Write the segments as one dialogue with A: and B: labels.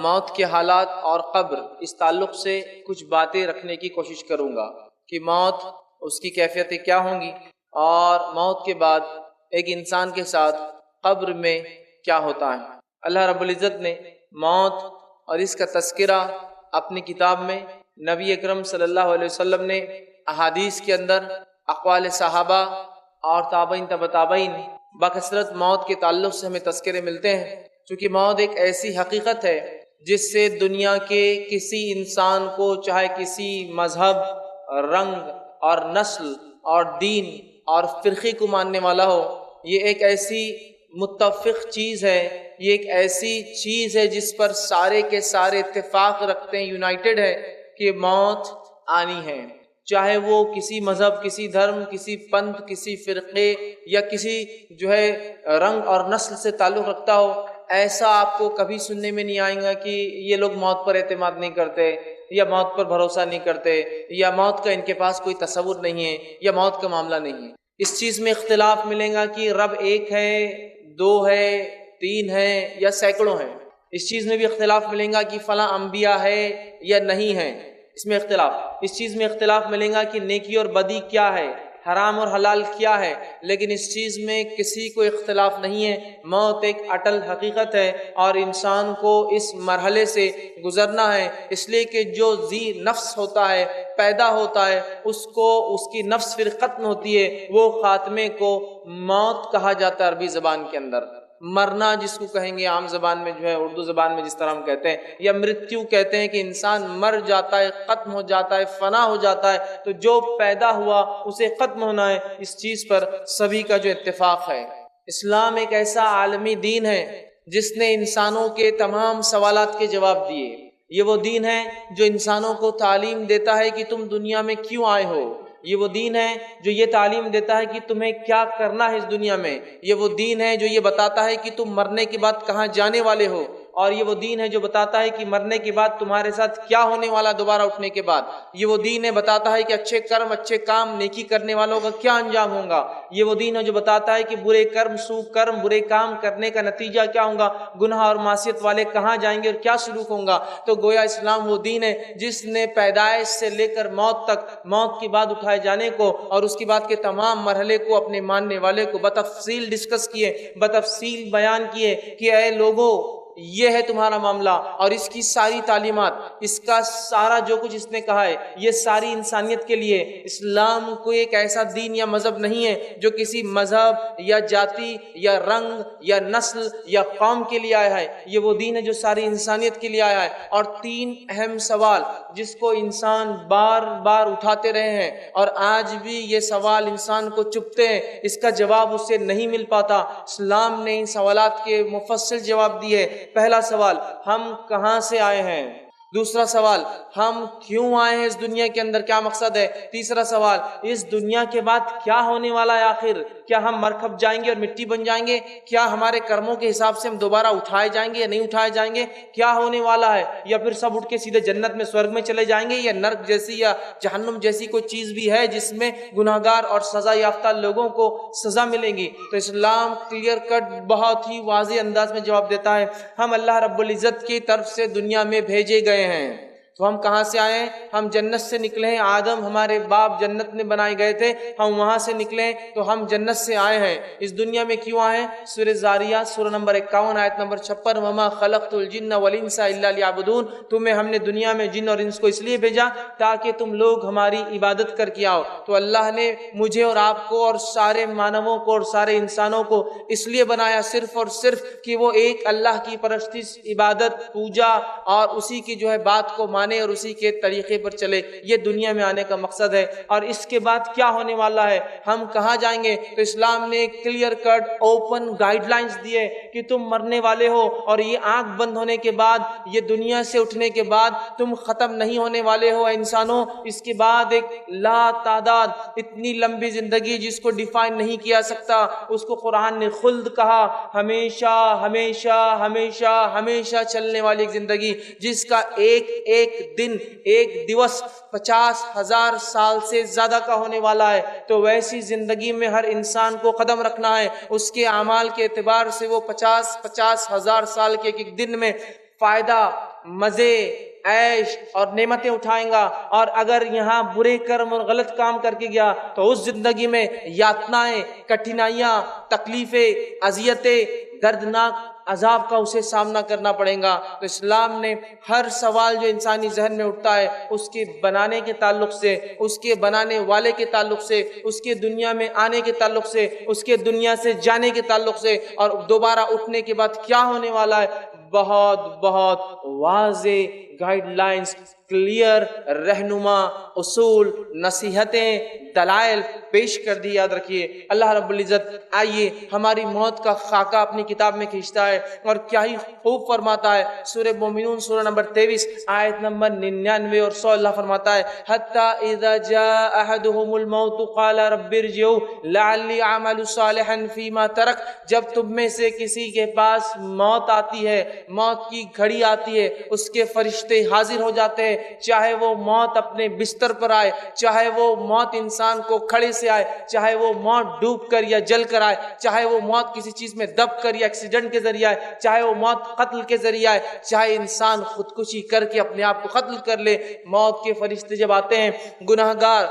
A: موت کے حالات اور قبر اس تعلق سے کچھ باتیں رکھنے کی کوشش کروں گا کہ موت اس کی کیفیتیں کیا ہوں گی اور موت کے بعد ایک انسان کے ساتھ قبر میں کیا ہوتا ہے۔ اللہ رب العزت نے موت اور اس کا تذکرہ اپنی کتاب میں، نبی اکرم صلی اللہ علیہ وسلم نے احادیث کے اندر، اقوال صحابہ اور تابعین تبع تابعین بکثرت موت کے تعلق سے ہمیں تذکرے ملتے ہیں، چونکہ موت ایک ایسی حقیقت ہے جس سے دنیا کے کسی انسان کو، چاہے کسی مذہب، رنگ اور نسل اور دین اور فرقے کو ماننے والا ہو، یہ ایک ایسی متفق چیز ہے، یہ ایک ایسی چیز ہے جس پر سارے کے سارے اتفاق رکھتے ہیں، یونائٹڈ ہے کہ موت آنی ہے، چاہے وہ کسی مذہب، کسی دھرم، کسی پنتھ، کسی فرقے یا کسی رنگ اور نسل سے تعلق رکھتا ہو۔ ایسا آپ کو کبھی سننے میں نہیں آئے گا کہ یہ لوگ موت پر اعتماد نہیں کرتے یا موت پر بھروسہ نہیں کرتے یا موت کا ان کے پاس کوئی تصور نہیں ہے یا موت کا معاملہ نہیں ہے۔ اس چیز میں اختلاف ملے گا کہ رب ایک ہے، دو ہے، تین ہے یا سینکڑوں ہیں۔ اس چیز میں بھی اختلاف ملے گا کہ فلاں انبیاء ہے یا نہیں ہے، اس میں اختلاف۔ اس چیز میں اختلاف ملے گا کہ نیکی اور بدی کیا ہے، حرام اور حلال کیا ہے، لیکن اس چیز میں کسی کو اختلاف نہیں ہے، موت ایک اٹل حقیقت ہے اور انسان کو اس مرحلے سے گزرنا ہے، اس لیے کہ جو ذی نفس ہوتا ہے، پیدا ہوتا ہے، اس کو اس کی نفس پھر ختم ہوتی ہے، وہ خاتمے کو موت کہا جاتا ہے عربی زبان کے اندر۔ مرنا جس کو کہیں گے عام زبان میں اردو زبان میں جس طرح ہم کہتے ہیں، یا مرتیو کہتے ہیں کہ انسان مر جاتا ہے، ختم ہو جاتا ہے، فنا ہو جاتا ہے، تو جو پیدا ہوا اسے ختم ہونا ہے، اس چیز پر سبھی کا جو اتفاق ہے۔ اسلام ایک ایسا عالمی دین ہے جس نے انسانوں کے تمام سوالات کے جواب دیے۔ یہ وہ دین ہے جو انسانوں کو تعلیم دیتا ہے کہ تم دنیا میں کیوں آئے ہو، یہ وہ دین ہے جو یہ تعلیم دیتا ہے کہ تمہیں کیا کرنا ہے اس دنیا میں، یہ وہ دین ہے جو یہ بتاتا ہے کہ تم مرنے کے بعد کہاں جانے والے ہو، اور یہ وہ دین ہے جو بتاتا ہے کہ مرنے کے بعد تمہارے ساتھ کیا ہونے والا دوبارہ اٹھنے کے بعد، یہ وہ دین ہے بتاتا ہے کہ اچھے کرم، اچھے کام، نیکی کرنے والوں کا کیا انجام ہوگا، یہ وہ دین ہے جو بتاتا ہے کہ برے کرم، سو کرم، برے کام کرنے کا نتیجہ کیا ہوگا، گناہ اور معصیت والے کہاں جائیں گے اور کیا سلوک ہوگا۔ تو گویا اسلام وہ دین ہے جس نے پیدائش سے لے کر موت تک، موت کے بعد اٹھائے جانے کو اور اس کے بعد کے تمام مرحلے کو اپنے ماننے والے کو بتفصیل ڈسکس کیے، بتفصیل بیان کیے کہ اے لوگو یہ ہے تمہارا معاملہ، اور اس کی ساری تعلیمات، اس کا سارا جو کچھ اس نے کہا ہے، یہ ساری انسانیت کے لیے۔ اسلام کوئی ایک ایسا دین یا مذہب نہیں ہے جو کسی مذہب یا جاتی یا رنگ یا نسل یا قوم کے لیے آیا ہے، یہ وہ دین ہے جو ساری انسانیت کے لیے آیا ہے۔ اور تین اہم سوال جس کو انسان بار بار اٹھاتے رہے ہیں اور آج بھی یہ سوال انسان کو چبھتے ہیں، اس کا جواب اس سے نہیں مل پاتا، اسلام نے ان سوالات کے مفصل جواب دیے۔ پہلا سوال، ہم کہاں سے آئے ہیں؟ دوسرا سوال، ہم کیوں آئے ہیں اس دنیا کے اندر، کیا مقصد ہے؟ تیسرا سوال، اس دنیا کے بعد کیا ہونے والا ہے آخر؟ کیا ہم مر کھپ جائیں گے اور مٹی بن جائیں گے؟ کیا ہمارے کرموں کے حساب سے ہم دوبارہ اٹھائے جائیں گے یا نہیں اٹھائے جائیں گے؟ کیا ہونے والا ہے؟ یا پھر سب اٹھ کے سیدھے جنت میں، سورگ میں چلے جائیں گے، یا نرک جیسی یا جہنم جیسی کوئی چیز بھی ہے جس میں گناہگار اور سزا یافتہ لوگوں کو سزا ملے گی؟ تو اسلام کلیئر کٹ بہت ہی واضح انداز میں جواب دیتا ہے، ہم اللہ رب العزت کی طرف سے دنیا میں بھیجے گئے ہیں۔ تو ہم کہاں سے آئے ہیں؟ ہم جنت سے نکلے ہیں، آدم ہمارے باپ جنت میں بنائے گئے تھے، ہم وہاں سے نکلے تو ہم جنت سے آئے ہیں۔ اس دنیا میں کیوں آئے ہیں؟ سورہ زاریات سورہ نمبر 51 آیت نمبر 56، وما خلقت الجن والانس الا لیعبدون، تمہیں ہم نے دنیا میں جن اور انس کو اس لیے بھیجا تاکہ تم لوگ ہماری عبادت کر کے آؤ۔ تو اللہ نے مجھے اور آپ کو اور سارے مانووں کو اور سارے انسانوں کو اس لیے بنایا صرف اور صرف کہ وہ ایک اللہ کی پرستش، عبادت، پوجا اور اسی کی بات کو مانے اور اسی کے طریقے پر چلے، یہ دنیا میں آنے کا مقصد ہے۔ اور اس کے بعد کیا ہونے والا ہے، ہم کہاں جائیں گے؟ تو اسلام نے clear cut open guidelines دیے کہ تم مرنے والے ہو، اور یہ آنکھ بند ہونے کے بعد، یہ دنیا سے اٹھنے کے بعد تم ختم نہیں ہونے والے ہو انسانوں۔ اس کے بعد ایک لا تعداد اتنی لمبی زندگی جس کو ڈیفائن نہیں کیا سکتا، اس کو قرآن نے خلد کہا، ہمیشہ ہمیشہ ہمیشہ ہمیشہ چلنے والی ایک زندگی جس کا ایک ایک دن، ایک دیوس 50,000 سال سے زیادہ کا ہونے والا ہے۔ تو ویسی زندگی میں ہر انسان کو قدم رکھنا ہے، اس کے اعمال کے اعتبار سے وہ 50,000 سال کے ایک ایک دن میں فائدہ مزے عیش اور نعمتیں اٹھائیں گا، اور اگر یہاں برے کرم اور غلط کام کر کے گیا تو اس زندگی میں یاتنائیں، کٹھنائیاں، تکلیفیں، اذیتیں، دردناک عذاب کا اسے سامنا کرنا پڑے گا۔ تو اسلام نے ہر سوال جو انسانی ذہن میں اٹھتا ہے اس کے بنانے کے تعلق سے، اس کے بنانے والے کے تعلق سے، اس کے دنیا میں آنے کے تعلق سے، اس کے دنیا سے جانے کے تعلق سے، اور دوبارہ اٹھنے کے بعد کیا ہونے والا ہے، بہت بہت واضح گائیڈ لائنز، کلیئر رہنما اصول، نصیحتیں، دلائل پیش کر دی۔ یاد رکھیے اللہ رب العزت آئیے ہماری موت کا خاکہ اپنی کتاب میں کھینچتا ہے، اور کیا ہی خوب فرماتا ہے۔ سورہ مومنون سورہ نمبر 23 آیت نمبر 99 اور 100 اللہ فرماتا ہے حَتَّى إِذَا جَاءَ أَحَدُهُمُ الْمَوْتُ قَالَ رَبِّ ارْجِعُونِ لَعَلِّي أَعْمَلُ صَالِحًا فِي مَا تَرَكْتُ، جب تم میں سے کسی کے پاس موت آتی ہے، موت کی گھڑی آتی ہے، اس کے فرشتے حاضر ہو جاتے ہیں، چاہے وہ موت اپنے بستر پر آئے، چاہے وہ موت انسان کو کھڑے سے آئے، چاہے وہ موت ڈوب کر یا جل کر آئے، چاہے وہ موت کسی چیز میں دب کر یا ایکسیڈنٹ کے ذریعے آئے، چاہے وہ موت قتل کے ذریعے آئے، چاہے انسان خودکشی کر کے اپنے آپ کو قتل کر لے، موت کے فرشتے جب آتے ہیں گناہگار،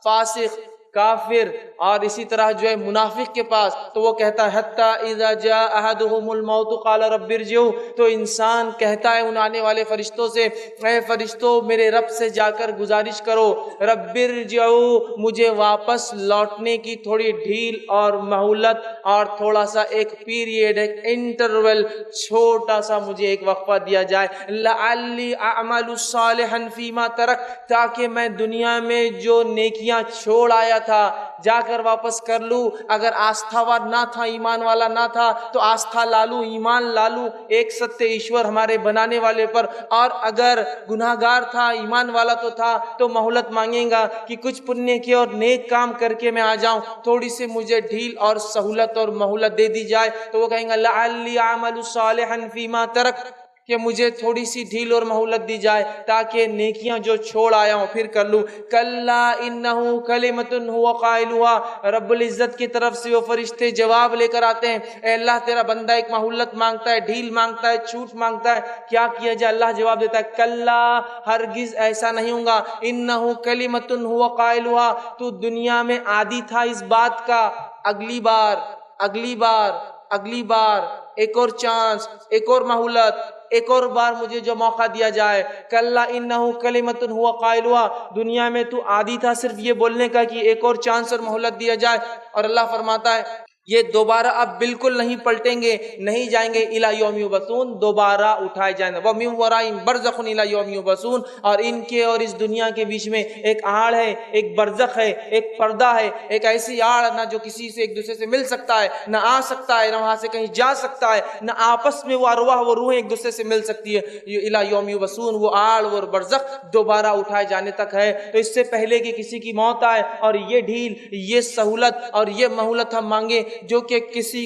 A: فاسق، کافر اور اسی طرح جو ہے منافق کے پاس، تو وہ کہتا ہے حَتَّى إِذَا جَاءَ أَحَدُهُمُ الْمَوْتُ قَالَ رَبِّ ارْجِعُونِ، تو انسان کہتا ہے ان آنے والے فرشتوں سے، اے فرشتوں میرے رب سے جا کر گزارش کرو، رَبِّ ارْجِعُونِ، مجھے واپس لوٹنے کی تھوڑی ڈھیل اور مہلت اور تھوڑا سا ایک پیریڈ، ایک انٹرول، چھوٹا سا مجھے ایک وقفہ دیا جائے، لَعَلِّي أَعْمَلُ صَالِحًا فِي مَا تَرَكْتُ، تاکہ میں دنیا میں جو نیکیاں چھوڑ آیا تھا جا کر واپس کر لوں۔ اگر آستھاوار نہ تھا، ایمان والا نہ تھا، تو آستھا لالوں، ایمان لالوں ایک ستیہ ایشور ہمارے بنانے والے پر، اور اگر گناہگار تھا، ایمان والا تو تھا، تو مہلت مانگیں گا کہ کچھ پنیہ کے اور نیک کام کر کے میں آ جاؤں، تھوڑی سی مجھے ڈھیل اور سہولت اور مہلت دے دی جائے، تو وہ کہیں گا لعلی اعمل صالحا فیما ترکت، کہ مجھے تھوڑی سی ڈھیل اور مہلت دی جائے تاکہ نیکیاں جو چھوڑ آیا ہوں پھر کر لوں۔ کلا انہ کلمۃ هو قائلها، رب العزت کی طرف سے وہ فرشتے جواب لے کر آتے ہیں، اے اللہ تیرا بندہ ایک مہلت مانگتا ہے، ڈھیل مانگتا ہے، چھوٹ مانگتا ہے، کیا کیا جائے؟ اللہ جواب دیتا ہے کلا، ہرگز ایسا نہیں ہوگا، انہ کلمۃ هو قائلها، تو دنیا میں عادی تھا اس بات کا، اگلی بار اگلی بار اگلی بار، ایک اور چانس، ایک اور مہلت، ایک اور بار مجھے جو موقع دیا جائے۔ کلا انہ کلمۃ هو قائلها، دنیا میں تو عادی تھا صرف یہ بولنے کا کہ ایک اور چانس اور مہلت دیا جائے، اور اللہ فرماتا ہے یہ دوبارہ اب بالکل نہیں پلٹیں گے، نہیں جائیں گے الی یوم یبعثون، دوبارہ اٹھائے جائیں گے، وَمِن وَرَائِهِم بَرْزَخٌ الی یوم یبعثون، اور ان کے اور اس دنیا کے بیچ میں ایک آڑ ہے، ایک برزخ ہے، ایک پردہ ہے، ایک ایسی آڑ نہ جو کسی سے ایک دوسرے سے مل سکتا ہے، نہ آ سکتا ہے، نہ وہاں سے کہیں جا سکتا ہے، نہ آپس میں وہ ارواح و روحیں ایک دوسرے سے مل سکتی ہے، یہ الی یوم یبعثون، وہ آڑ وہ برزخ دوبارہ اٹھائے جانے تک ہے۔ تو اس سے پہلے کہ کسی کی موت آئے اور یہ ڈھیل، یہ سہولت اور یہ مہلت ہم مانگے جو کہ کسی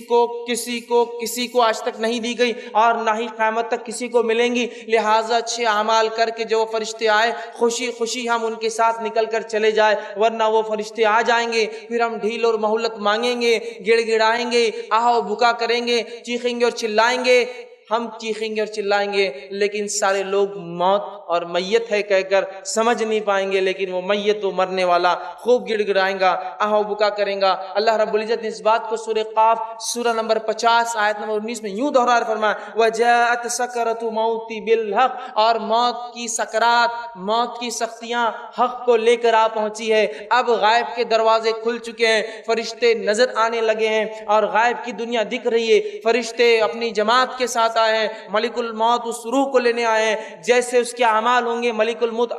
A: کو آج تک نہیں دی گئی اور نہ ہی قیامت تک کسی کو ملیں گی، لہٰذا اچھے اعمال کر کے جو وہ فرشتے آئے خوشی خوشی ہم ان کے ساتھ نکل کر چلے جائے، ورنہ وہ فرشتے آ جائیں گے، پھر ہم ڈھیل اور مہلت مانگیں گے، گڑ گڑائیں گے، آہ و بکا کریں گے، چیخیں گے اور چلائیں گے، ہم چیخیں گے اور چلائیں گے، لیکن سارے لوگ موت اور میت ہے کہہ کر سمجھ نہیں پائیں گے، لیکن وہ میت، وہ مرنے والا خوب گڑ گڑائیں گا، آہ و بکا کریں گا۔ اللہ رب العزت نے اس بات کو سورہ قاف سورہ نمبر 50 آیت نمبر 19 میں یوں دہرا فرمایا وَجَاءَتْ سَكْرَةُ الْمَوْتِ بِالْحَقِّ، اور موت کی سکرات، موت کی سختیاں حق کو لے کر آ پہنچی ہے، اب غائب کے دروازے کھل چکے ہیں، فرشتے نظر آنے لگے ہیں اور غائب کی دنیا دکھ رہی ہے، فرشتے اپنی جماعت کے ساتھ آئے ہیں، ملک الموت اس روح کو لینے آئے ہیں، جیسے اس کے اعمال ہوں گے ملک الموت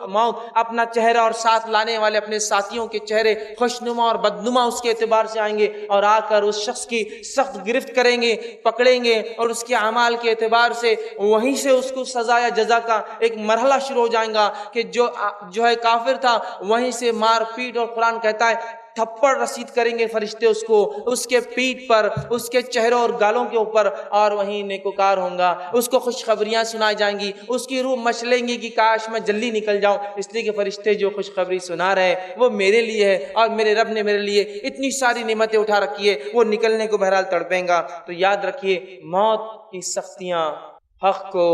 A: اپنا چہرہ اور ساتھ لانے والے اپنے ساتھیوں کے چہرے خوشنما اور بدنما اس کے اعتبار سے آئیں گے، اور آ کر اس شخص کی سخت گرفت کریں گے، پکڑیں گے، اور اس کے اعمال کے اعتبار سے وہیں سے اس کو سزا یا جزا کا ایک مرحلہ شروع ہو جائے گا کہ جو ہے کافر تھا وہیں سے مار پیٹ، اور قرآن کہتا ہے تھپڑ رسید کریں گے فرشتے اس کو، اس کے پیٹ پر، اس کے چہروں اور گالوں کے اوپر، اور وہیں نیکوکار ہوں گا، اس کو خوشخبریاں سنائی جائیں گی، اس کی روح مچلیں گی کہ کاش میں جلدی نکل جاؤں، اس لیے کہ فرشتے جو خوشخبری سنا رہے وہ میرے لیے ہے، اور میرے رب نے میرے لیے اتنی ساری نعمتیں اٹھا رکھی ہے، وہ نکلنے کو بہرحال تڑپیں گا۔ تو یاد رکھیے موت کی سختیاں حق کو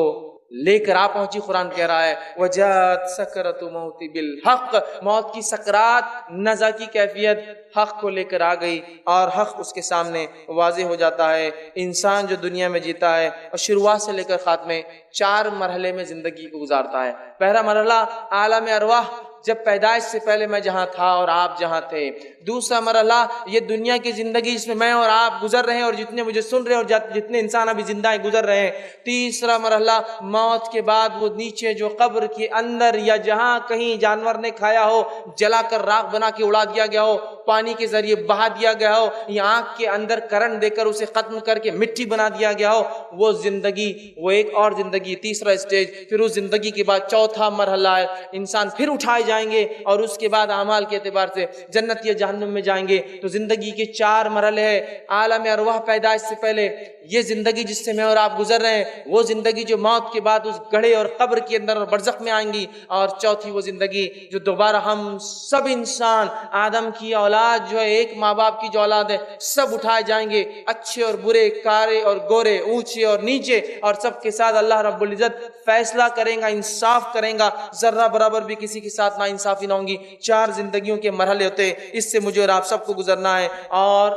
A: لے کر آ پہنچی۔ قرآن کہہ رہا ہے وجات سکرت موت بالحق، موت کی سکرات نزع کی کیفیت حق کو لے کر آ گئی اور حق اس کے سامنے واضح ہو جاتا ہے۔ انسان جو دنیا میں جیتا ہے اور شروعات سے لے کر خاتمے 4 مرحلے میں زندگی کو گزارتا ہے۔ پہلا مرحلہ عالم ارواح، جب پیدائش سے پہلے میں جہاں تھا اور آپ جہاں تھے۔ دوسرا مرحلہ یہ دنیا کی زندگی جس میں میں اور آپ گزر رہے ہیں اور جتنے مجھے سن رہے ہیں اور جتنے انسان ابھی زندہ ہیں گزر رہے ہیں۔ تیسرا مرحلہ موت کے بعد وہ نیچے جو قبر کے اندر یا جہاں کہیں جانور نے کھایا ہو، جلا کر راکھ بنا کے اڑا دیا گیا ہو، پانی کے ذریعے بہا دیا گیا ہو یا آنکھ کے اندر کرنٹ دے کر اسے ختم کر کے مٹی بنا دیا گیا ہو، وہ زندگی، وہ ایک اور زندگی، تیسرا اسٹیج۔ پھر اس زندگی کے بعد چوتھا مرحلہ ہے انسان پھر اٹھائے جائیں گے اور اس کے بعد اعمال کے اعتبار سے جنت یا جہنم میں جائیں گے۔ تو زندگی کے 4 مرحلے ہیں۔ عالم ارواح پیدائش سے پہلے یہ زندگی جس سے میں اور آپ گزر رہے ہیں، وہ زندگی جو موت کے بعد اس گڑھے اور قبر کے اندر اور برزخ میں آئیں گی، اور چوتھی وہ زندگی جو دوبارہ ہم سب انسان آدم کی اولاد جو ہے، ایک ماں باپ کی جو اولاد ہے، سب اٹھائے جائیں گے، اچھے اور برے، کارے اور گورے، اونچے اور نیچے، اور سب کے ساتھ اللہ رب العزت فیصلہ کریں گا، انصاف کریں گا، ذرہ برابر بھی کسی کے ساتھ نا انصافی نہ ہوں گی۔ 4 زندگیوں کے مرحلے ہوتے ہیں، اس سے مجھے اور آپ سب کو گزرنا ہے۔ اور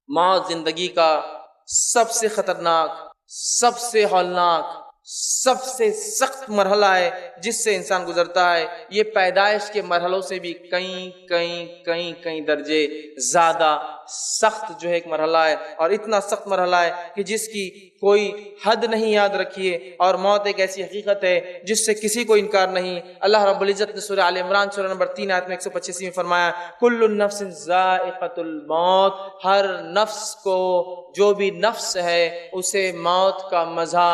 A: موت زندگی کا سب سے خطرناک، سب سے ہولناک، سب سے سخت مرحلہ ہے جس سے انسان گزرتا ہے۔ یہ پیدائش کے مرحلوں سے بھی کئی درجے زیادہ سخت جو ہے ایک مرحلہ ہے، اور اتنا سخت مرحلہ ہے کہ جس کی کوئی حد نہیں یاد رکھیے۔ اور موت ایک ایسی حقیقت ہے جس سے کسی کو انکار نہیں۔ اللہ رب العزت نے سورہ آل عمران سورہ نمبر 3 آیت میں 185 میں فرمایا کل نفس ذائقۃ الموت، ہر نفس کو، جو بھی نفس ہے اسے موت کا مزہ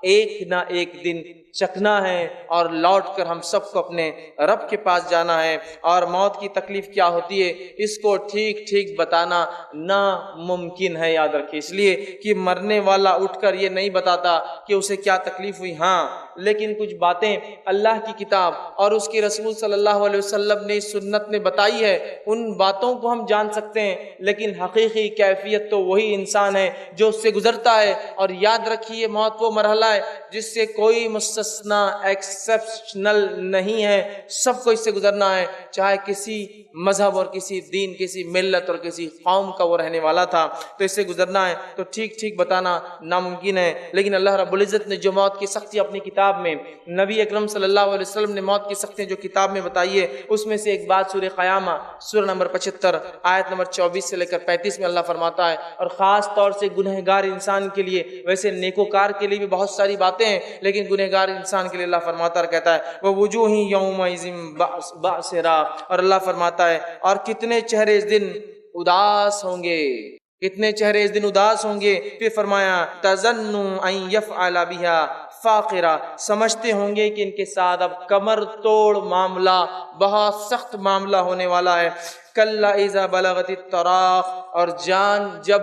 A: ایک نہ ایک دن چکھنا ہے، اور لوٹ کر ہم سب کو اپنے رب کے پاس جانا ہے۔ اور موت کی تکلیف کیا ہوتی ہے اس کو ٹھیک بتانا ناممکن ہے، یاد رکھیے، اس لیے کہ مرنے والا اٹھ کر یہ نہیں بتاتا کہ اسے کیا تکلیف ہوئی، ہاں لیکن کچھ باتیں اللہ کی کتاب اور اس کے رسول صلی اللہ علیہ وسلم نے سنت میں بتائی ہے، ان باتوں کو ہم جان سکتے ہیں، لیکن حقیقی کیفیت تو وہی انسان ہے جو اس سے گزرتا ہے۔ اور یاد رکھیے موت وہ مرحلہ ہے جس سے کوئی مستثنا ایکسپشنل نہیں ہے، سب کو اس سے گزرنا ہے، چاہے کسی مذہب اور کسی دین، کسی ملت اور کسی قوم کا وہ رہنے والا تھا، تو اس سے گزرنا ہے۔ تو ٹھیک بتانا ناممکن ہے، لیکن اللہ رب العزت نے جو موت کی سختی اپنی کتاب میں، نبی اکرم صلی اللہ علیہ وسلم نے موت کی سختی جو کتاب میں بتائی ہے، اس میں سے ایک بات سورہ قیامہ سورہ نمبر 75 آیت نمبر 24 سے لے کر 35 میں اللہ فرماتا ہے، اور خاص طور سے گنہگار انسان کے لیے، ویسے نیکوکار کے لیے بھی بہت ساری باتیں ہیں، لیکن گنہگار انسان کے لیے اللہ فرماتا اور کہتا ہے وَوُجُوهٍ يَوْمَئِذٍ بَاسِرَةٌ، اور اللہ فرماتا ہے اور کتنے چہرے اس دن اداس ہوں گے، کتنے چہرے اس دن اداس ہوں گے۔ پھر فرمایا تَظَنُّ أَن يَفْعَلَ بِهَا فاقرہ، سمجھتے ہوں گے کہ ان کے ساتھ اب کمر توڑ معاملہ، بہت سخت معاملہ ہونے والا ہے۔ کَلَّا إِذَا بَلَغَتِ التَّرَاقِ، اور جان جب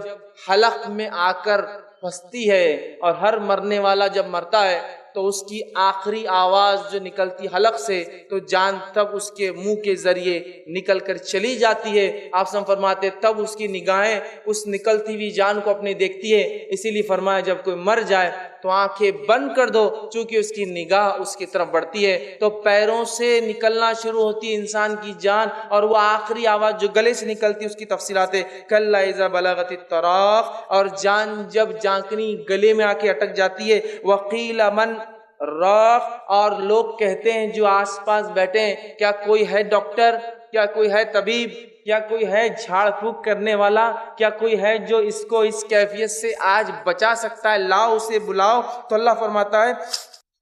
A: حلق میں آ کر پھنستی ہے، اور ہر مرنے والا جب مرتا ہے تو اس کی آخری آواز جو نکلتی حلق سے، تو جان تب اس کے منہ کے ذریعے نکل کر چلی جاتی ہے۔ آپ سب فرماتے تب اس کی نگاہیں اس نکلتی ہوئی جان کو اپنے دیکھتی ہے، اسی لیے فرمایا جب کوئی مر جائے تو آنکھیں بند کر دو، چونکہ اس کی نگاہ اس کی طرف بڑھتی ہے۔ تو پیروں سے نکلنا شروع ہوتی ہے انسان کی جان، اور وہ آخری آواز جو گلے سے نکلتی ہے اس کی تفصیلات ہے کَلَّا إِذَا بَلَغَتِ التَّرَاقِ، اور جان جب جانکنی گلے میں آ کے اٹک جاتی ہے۔ وَقِيلَ مَنْ راق، اور لوگ کہتے ہیں جو آس پاس بیٹھے ہیں، کیا کوئی ہے ڈاکٹر، کیا کوئی ہے طبیب، کیا کوئی ہے جھاڑ پھونک کرنے والا، کیا کوئی ہے جو اس کو اس کیفیت سے آج بچا سکتا ہے، لاؤ اسے بلاؤ۔ تو اللہ فرماتا ہے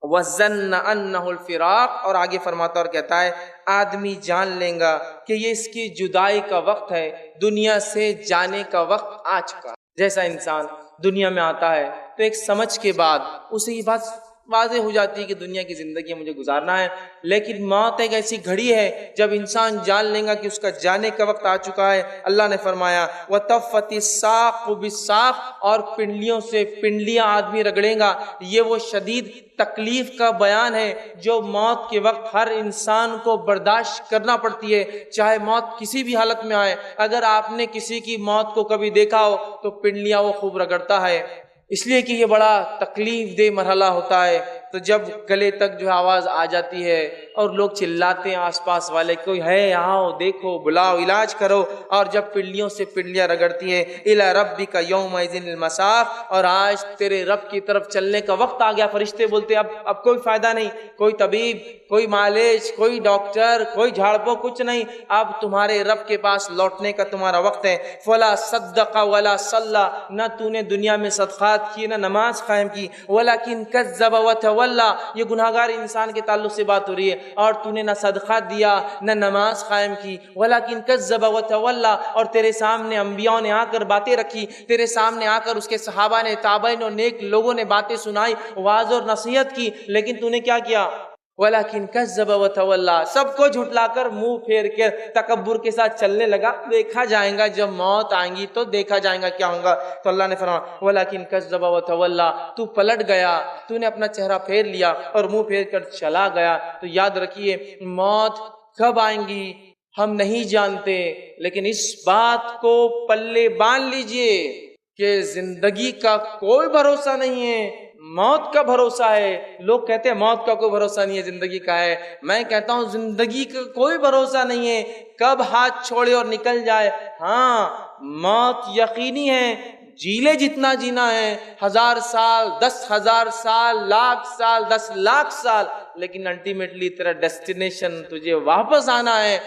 A: وَظَنَّ أَنَّهُ الْفِرَاقُ، اور آگے فرماتا اور کہتا ہے آدمی جان لیں گا کہ یہ اس کی جدائی کا وقت ہے، دنیا سے جانے کا وقت آ چکا۔ جیسا انسان دنیا میں آتا ہے تو ایک سمجھ کے بعد اسے یہ بات واضح ہو جاتی ہے کہ دنیا کی زندگی مجھے گزارنا ہے، لیکن موت ایک ایسی گھڑی ہے جب انسان جان لے گا کہ اس کا جانے کا وقت آ چکا ہے۔ اللہ نے فرمایا وَتَفَّتِ السَّاقُ بِالسَّاقِ، اور پنڈلیوں سے پنڈلیاں آدمی رگڑے گا۔ یہ وہ شدید تکلیف کا بیان ہے جو موت کے وقت ہر انسان کو برداشت کرنا پڑتی ہے، چاہے موت کسی بھی حالت میں آئے۔ اگر آپ نے کسی کی موت کو کبھی دیکھا ہو تو پنڈلیاں وہ خوب رگڑتا ہے، اس لیے کہ یہ بڑا تکلیف دہ مرحلہ ہوتا ہے۔ تو تو جب گلے تک جو آواز آ جاتی ہے اور لوگ چلاتے ہیں آس پاس والے، کوئی ہے آؤ دیکھو بلاؤ علاج کرو، اور جب پنڈلیوں سے پنڈلیاں رگڑتی ہیں، الی ربک یومئذ المساق، اور آج تیرے رب کی طرف چلنے کا وقت آ گیا۔ فرشتے بولتے اب کوئی فائدہ نہیں، کوئی طبیب، کوئی معالج، کوئی ڈاکٹر، کوئی جھاڑ پھونک، کچھ نہیں، اب تمہارے رب کے پاس لوٹنے کا تمہارا وقت ہے۔ فلا صدق ولا صلی، نہ تو نے دنیا میں صدقات کی نہ نماز قائم کی، ولکن کذب وتولی، یہ گناہگار انسان کے تعلق سے بات ہو رہی ہے، اور تو نے نہ صدقات دیا نہ نماز قائم کی، ولکن کذب وتولی، اور تیرے سامنے انبیاء نے آ کر باتیں رکھی، تیرے سامنے آ کر اس کے صحابہ نے، تابعین اور نیک لوگوں نے باتیں سنائی، واعظ اور نصیحت کی، لیکن تو نے کیا کیا؟ وَلَكِنْ كَذَّبَ وَتَوَلَّى، سب کو جھٹلا کر منہ پھیر کے تکبر کے ساتھ چلنے لگا، دیکھا جائے گا جب موت آئیں گی تو دیکھا جائے گا کیا ہوگا۔ تو اللہ نے فرمایا وَلَكِنْ كَذَّبَ وَتَوَلَّى، تو پلٹ گیا، تو نے اپنا چہرہ پھیر لیا اور منہ پھیر کر چلا گیا۔ تو یاد رکھیے موت کب آئیں گی ہم نہیں جانتے، لیکن اس بات کو پلے باندھ لیجئے کہ زندگی کا کوئی بھروسہ نہیں ہے، موت کا بھروسہ ہے۔ لوگ کہتے ہیں موت کا کوئی بھروسہ نہیں ہے، زندگی کا ہے۔ میں کہتا ہوں زندگی کا کوئی بھروسہ نہیں ہے، کب ہاتھ چھوڑے اور نکل جائے۔ ہاں موت یقینی ہے، جیلے جتنا جینا ہے، 1000 سال، 10,000 سال، لاکھ سال، 10 لاکھ سال، لیکن الٹیمیٹلی تیرا ڈیسٹینیشن تجھے واپس آنا ہے۔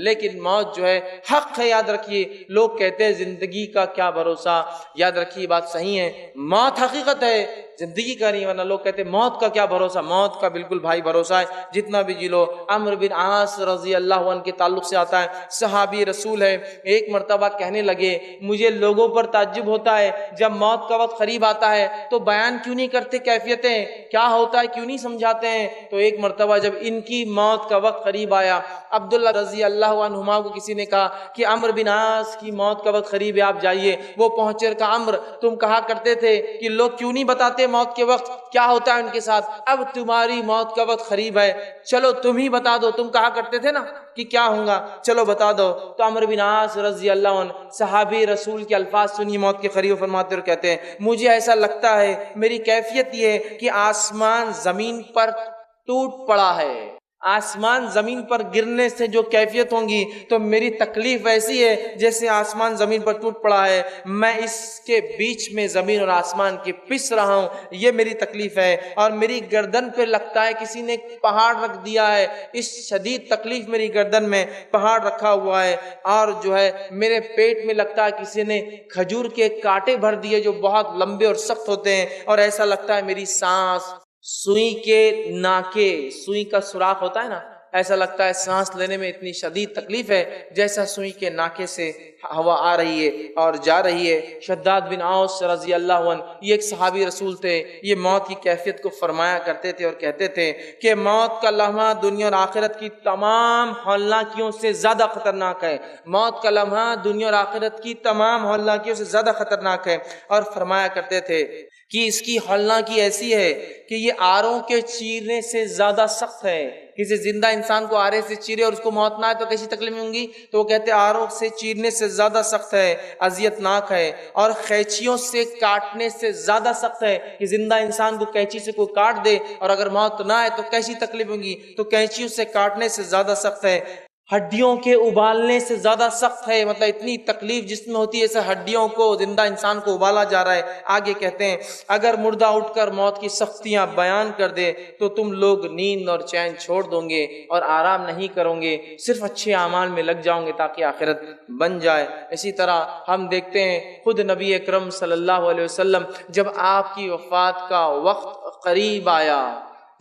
A: لیکن موت جو ہے حق ہے، یاد رکھیے۔ لوگ کہتے ہیں زندگی کا کیا بھروسہ، یاد رکھیے بات صحیح ہے، موت حقیقت ہے، زندگی کا نہیں، ورنہ لوگ کہتے ہیں موت کا کیا بھروسہ۔ موت کا بالکل بھائی بھروسہ ہے، جتنا بھی جی لو۔ عمرو بن عاص رضی اللہ عنہ کے تعلق سے آتا ہے، صحابی رسول ہے، ایک مرتبہ کہنے لگے مجھے لوگوں پر تعجب ہوتا ہے جب موت کا وقت قریب آتا ہے تو بیان کیوں نہیں کرتے کیفیتیں، کیا ہوتا ہے کیوں نہیں سمجھاتے ہیں۔ تو ایک مرتبہ جب ان کی موت کا وقت قریب آیا، عبداللہ رضی اللہ عنہما کو کسی نے کہا کہ عمرو بن عاص کی موت کا وقت قریب ہے، آپ جائیے۔ وہ پہنچے اور کہا عمرو تم کہا کرتے تھے کہ لوگ کیوں نہیں بتاتے موت کے وقت کیا ہوتا ہے ان کے ساتھ، اب تمہاری موت کا وقت قریب ہے، چلو تم ہی بتا دو، تم کہا کرتے تھے نا کہ کیا ہوگا، چلو بتا دو۔ تو عمرو بن عاص رضی اللہ عنہ صحابی رسول کے الفاظ سنی موت کے قریب، فرماتے اور کہتے ہیں مجھے ایسا لگتا ہے، میری کیفیت یہ ہے کہ آسمان زمین پر ٹوٹ پڑا ہے۔ آسمان زمین پر گرنے سے جو کیفیت ہوں گی تو میری تکلیف ایسی ہے جیسے آسمان زمین پر ٹوٹ پڑا ہے، میں اس کے بیچ میں زمین اور آسمان کے پس رہا ہوں، یہ میری تکلیف ہے۔ اور میری گردن پہ لگتا ہے کسی نے پہاڑ رکھ دیا ہے، اس شدید تکلیف میری گردن میں پہاڑ رکھا ہوا ہے۔ اور جو ہے میرے پیٹ میں لگتا ہے کسی نے کھجور کے کانٹے بھر دیے جو بہت لمبے اور سخت ہوتے ہیں، اور ایسا لگتا ہے میری سانس سوئی کے ناکے، سوئی کا سوراخ ہوتا ہے نا، ایسا لگتا ہے سانس لینے میں اتنی شدید تکلیف ہے جیسا سوئی کے ناکے سے ہوا آ رہی ہے اور جا رہی ہے۔ شداد بن اوس رضی اللہ عنہ یہ ایک صحابی رسول تھے، یہ موت کی کیفیت کو فرمایا کرتے تھے اور کہتے تھے کہ موت کا لمحہ دنیا اور آخرت کی تمام ہولناکیوں سے زیادہ خطرناک ہے، موت کا لمحہ دنیا اور آخرت کی تمام ہولناکیوں سے زیادہ خطرناک ہے۔ اور فرمایا کرتے تھے کہ اس کی ہولناکی ایسی ہے کہ یہ آروں کے چیرنے سے زیادہ سخت ہے۔ کسی زندہ انسان کو آرے سے چیرے اور اس کو موت نہ آئے تو کیسی تکلیف ہوں گی، تو وہ کہتے ہیں آروں سے چیرنے سے زیادہ سخت ہے، اذیت ناک ہے، اور قینچیوں سے کاٹنے سے زیادہ سخت ہے کہ زندہ انسان کو قینچی سے کوئی کاٹ دے اور اگر موت نہ آئے تو کیسی تکلیف ہوں گی، تو قینچیوں سے کاٹنے سے زیادہ سخت ہے، ہڈیوں کے ابالنے سے زیادہ سخت ہے۔ مطلب اتنی تکلیف جس میں ہوتی ہے ایسے ہڈیوں کو زندہ انسان کو ابالا جا رہا ہے۔ آگے کہتے ہیں اگر مردہ اٹھ کر موت کی سختیاں بیان کر دے تو تم لوگ نیند اور چین چھوڑ دو گے اور آرام نہیں کرو گے، صرف اچھے اعمال میں لگ جاؤ گے تاکہ آخرت بن جائے۔ اسی طرح ہم دیکھتے ہیں خود نبی اکرم صلی اللہ علیہ وسلم جب آپ کی وفات کا وقت قریب آیا،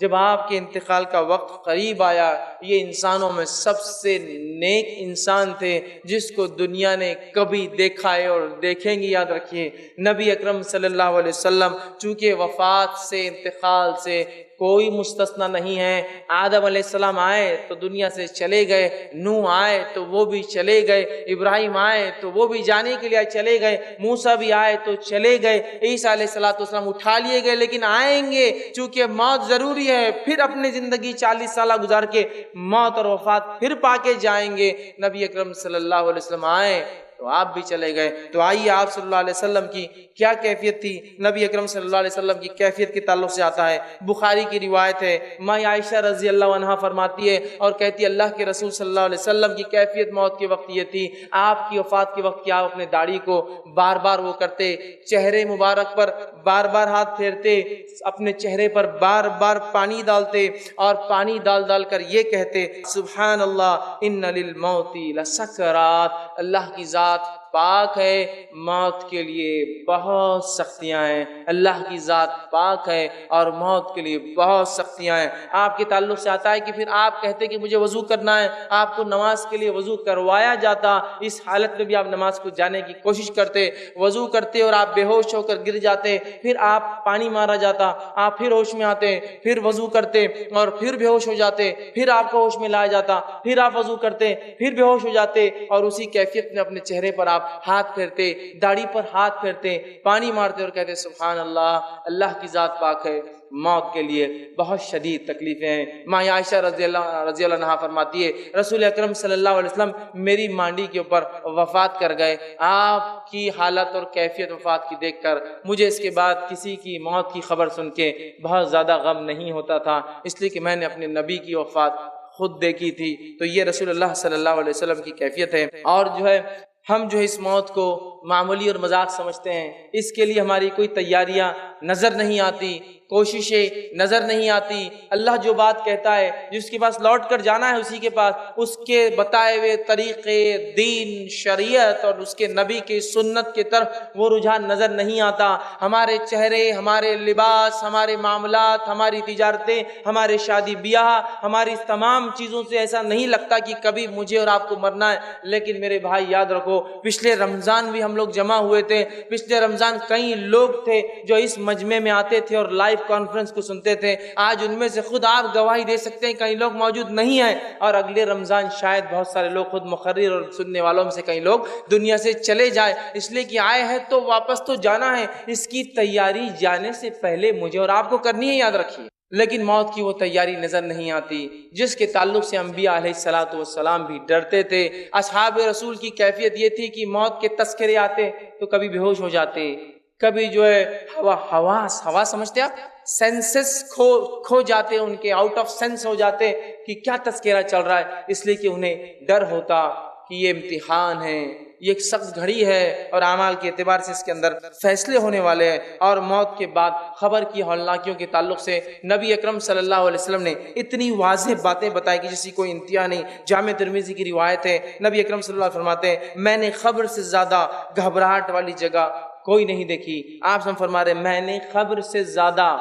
A: جب آپ کے انتقال کا وقت قریب آیا، یہ انسانوں میں سب سے نیک انسان تھے جس کو دنیا نے کبھی دیکھا ہے اور دیکھیں گی۔ یاد رکھیے نبی اکرم صلی اللہ علیہ وسلم چونکہ وفات سے، انتقال سے کوئی مستثنا نہیں ہے۔ آدم علیہ السلام آئے تو دنیا سے چلے گئے، نوح آئے تو وہ بھی چلے گئے، ابراہیم آئے تو وہ بھی جانے کے لیے چلے گئے، موسیٰ بھی آئے تو چلے گئے، عیسیٰ علیہ السلام اٹھا لیے گئے، لیکن آئیں گے چونکہ موت ضروری ہے، پھر اپنی زندگی 40 سالہ گزار کے موت اور وفات پھر پا کے جائیں گے۔ نبی اکرم صلی اللہ علیہ وسلم آئے تو آپ بھی چلے گئے۔ تو آئیے آپ صلی اللہ علیہ وسلم کی کیا کیفیت تھی، نبی اکرم صلی اللہ علیہ وسلم کی کیفیت کے تعلق سے آتا ہے۔ بخاری کی روایت ہے، ماں عائشہ رضی اللہ عنہا فرماتی ہے اور کہتی ہے اللہ کے رسول صلی اللہ علیہ وسلم کی کیفیت موت کے وقت یہ تھی، آپ کی وفات کے وقت آپ اپنے داڑھی کو بار بار وہ کرتے، چہرے مبارک پر بار بار ہاتھ پھیرتے، اپنے چہرے پر بار بار پانی ڈالتے اور پانی ڈال ڈال کر یہ کہتے سبحان اللہ ان للموت لسکرات، اللہ کی ذات پاک ہے، موت کے لیے بہت سختیاں ہیں، اللہ کی ذات پاک ہے اور موت کے لیے بہت سختیاں ہیں۔ آپ کے تعلق سے آتا ہے کہ پھر آپ کہتے کہ مجھے وضو کرنا ہے، آپ کو نماز کے لیے وضو کروایا جاتا، اس حالت میں بھی آپ نماز کو جانے کی کوشش کرتے، وضو کرتے اور آپ بے ہوش ہو کر گر جاتے، پھر آپ پانی مارا جاتا، آپ پھر ہوش میں آتے، پھر وضو کرتے اور پھر بے ہوش ہو جاتے، پھر آپ کو ہوش میں لایا جاتا، پھر آپ وضو کرتے، پھر بے ہوش ہو جاتے اور اسی کیفیت میں اپنے چہرے پر آپ ہاتھ پھیرتے، داڑھی پر ہاتھ پھیرتے، پانی مارتے اور کہتے سبحان اللہ، اللہ کی ذات پاک ہے۔ موت کے لیے بہت شدید تکلیفیں ہیں۔ ماں عائشہ رضی اللہ عنہا فرماتی ہے رسول اکرم صلی اللہ علیہ وسلم میری مانڈی کے اوپر وفات کر گئے، آپ کی حالت اور کیفیت وفات کی دیکھ کر مجھے اس کے بعد کسی کی موت کی خبر سن کے بہت زیادہ غم نہیں ہوتا تھا، اس لیے کہ میں نے اپنے نبی کی وفات خود دیکھی تھی۔ تو یہ رسول اللہ صلی اللہ علیہ وسلم کی کیفیت ہے۔ اور جو ہے ہم جو اس موت کو معمولی اور مذاق سمجھتے ہیں، اس کے لیے ہماری کوئی تیاریاں نظر نہیں آتی، کوششیں نظر نہیں آتی۔ اللہ جو بات کہتا ہے، جس کے پاس لوٹ کر جانا ہے اسی کے پاس، اس کے بتائے ہوئے طریقے، دین، شریعت اور اس کے نبی کی سنت کی طرف وہ رجحان نظر نہیں آتا۔ ہمارے چہرے، ہمارے لباس، ہمارے معاملات، ہماری تجارتیں، ہمارے شادی بیاہ، ہماری تمام چیزوں سے ایسا نہیں لگتا کہ کبھی مجھے اور آپ کو مرنا ہے۔ لیکن میرے بھائی یاد رکھو، پچھلے رمضان بھی ہم لوگ جمع ہوئے تھے، پچھلے رمضان کئی لوگ تھے جو اس مجمع میں آتے تھے اور لائیو کانفرنس کو سنتے تھے۔ آج ان میں سے خود آپ گواہی دے سکتے ہیں کئی لوگ موجود نہیں ہیں، اور اگلے رمضان شاید بہت سارے لوگ خود مقرر اور سننے والوں میں سے کئی لوگ دنیا سے چلے جائیں، اس لیے کہ آئے ہیں تو واپس تو جانا ہے۔ اس کی تیاری جانے سے پہلے مجھے اور آپ کو کرنی ہے، یاد رکھیے۔ لیکن موت کی وہ تیاری نظر نہیں آتی جس کے تعلق سے انبیاء علیہ الصلوۃ والسلام بھی ڈرتے تھے۔ اصحاب رسول کی کیفیت یہ تھی کہ موت کے تذکرے آتے تو کبھی بے ہوش ہو جاتے، کبھی جو ہے ہوا سمجھتے آپ، سینسز کھو جاتے، ان کے آؤٹ آف سینس ہو جاتے کہ کیا تذکرہ چل رہا ہے، اس لیے کہ انہیں ڈر ہوتا کہ یہ امتحان ہے، یہ ایک سخت گھڑی ہے اور اعمال کے اعتبار سے اس کے اندر فیصلے ہونے والے ہیں۔ اور موت کے بعد خبر کی ہولناکیوں کے تعلق سے نبی اکرم صلی اللہ علیہ وسلم نے اتنی واضح باتیں بتائی کہ جس کی کوئی انتہا نہیں۔ جامع ترمذی کی روایت ہے، نبی اکرم صلی اللہ علیہ وسلم فرماتے ہیں میں نے خبر سے زیادہ گھبراہٹ والی جگہ کوئی نہیں دیکھی۔ آپ سے فرما رہے میں نے خبر سے زیادہ،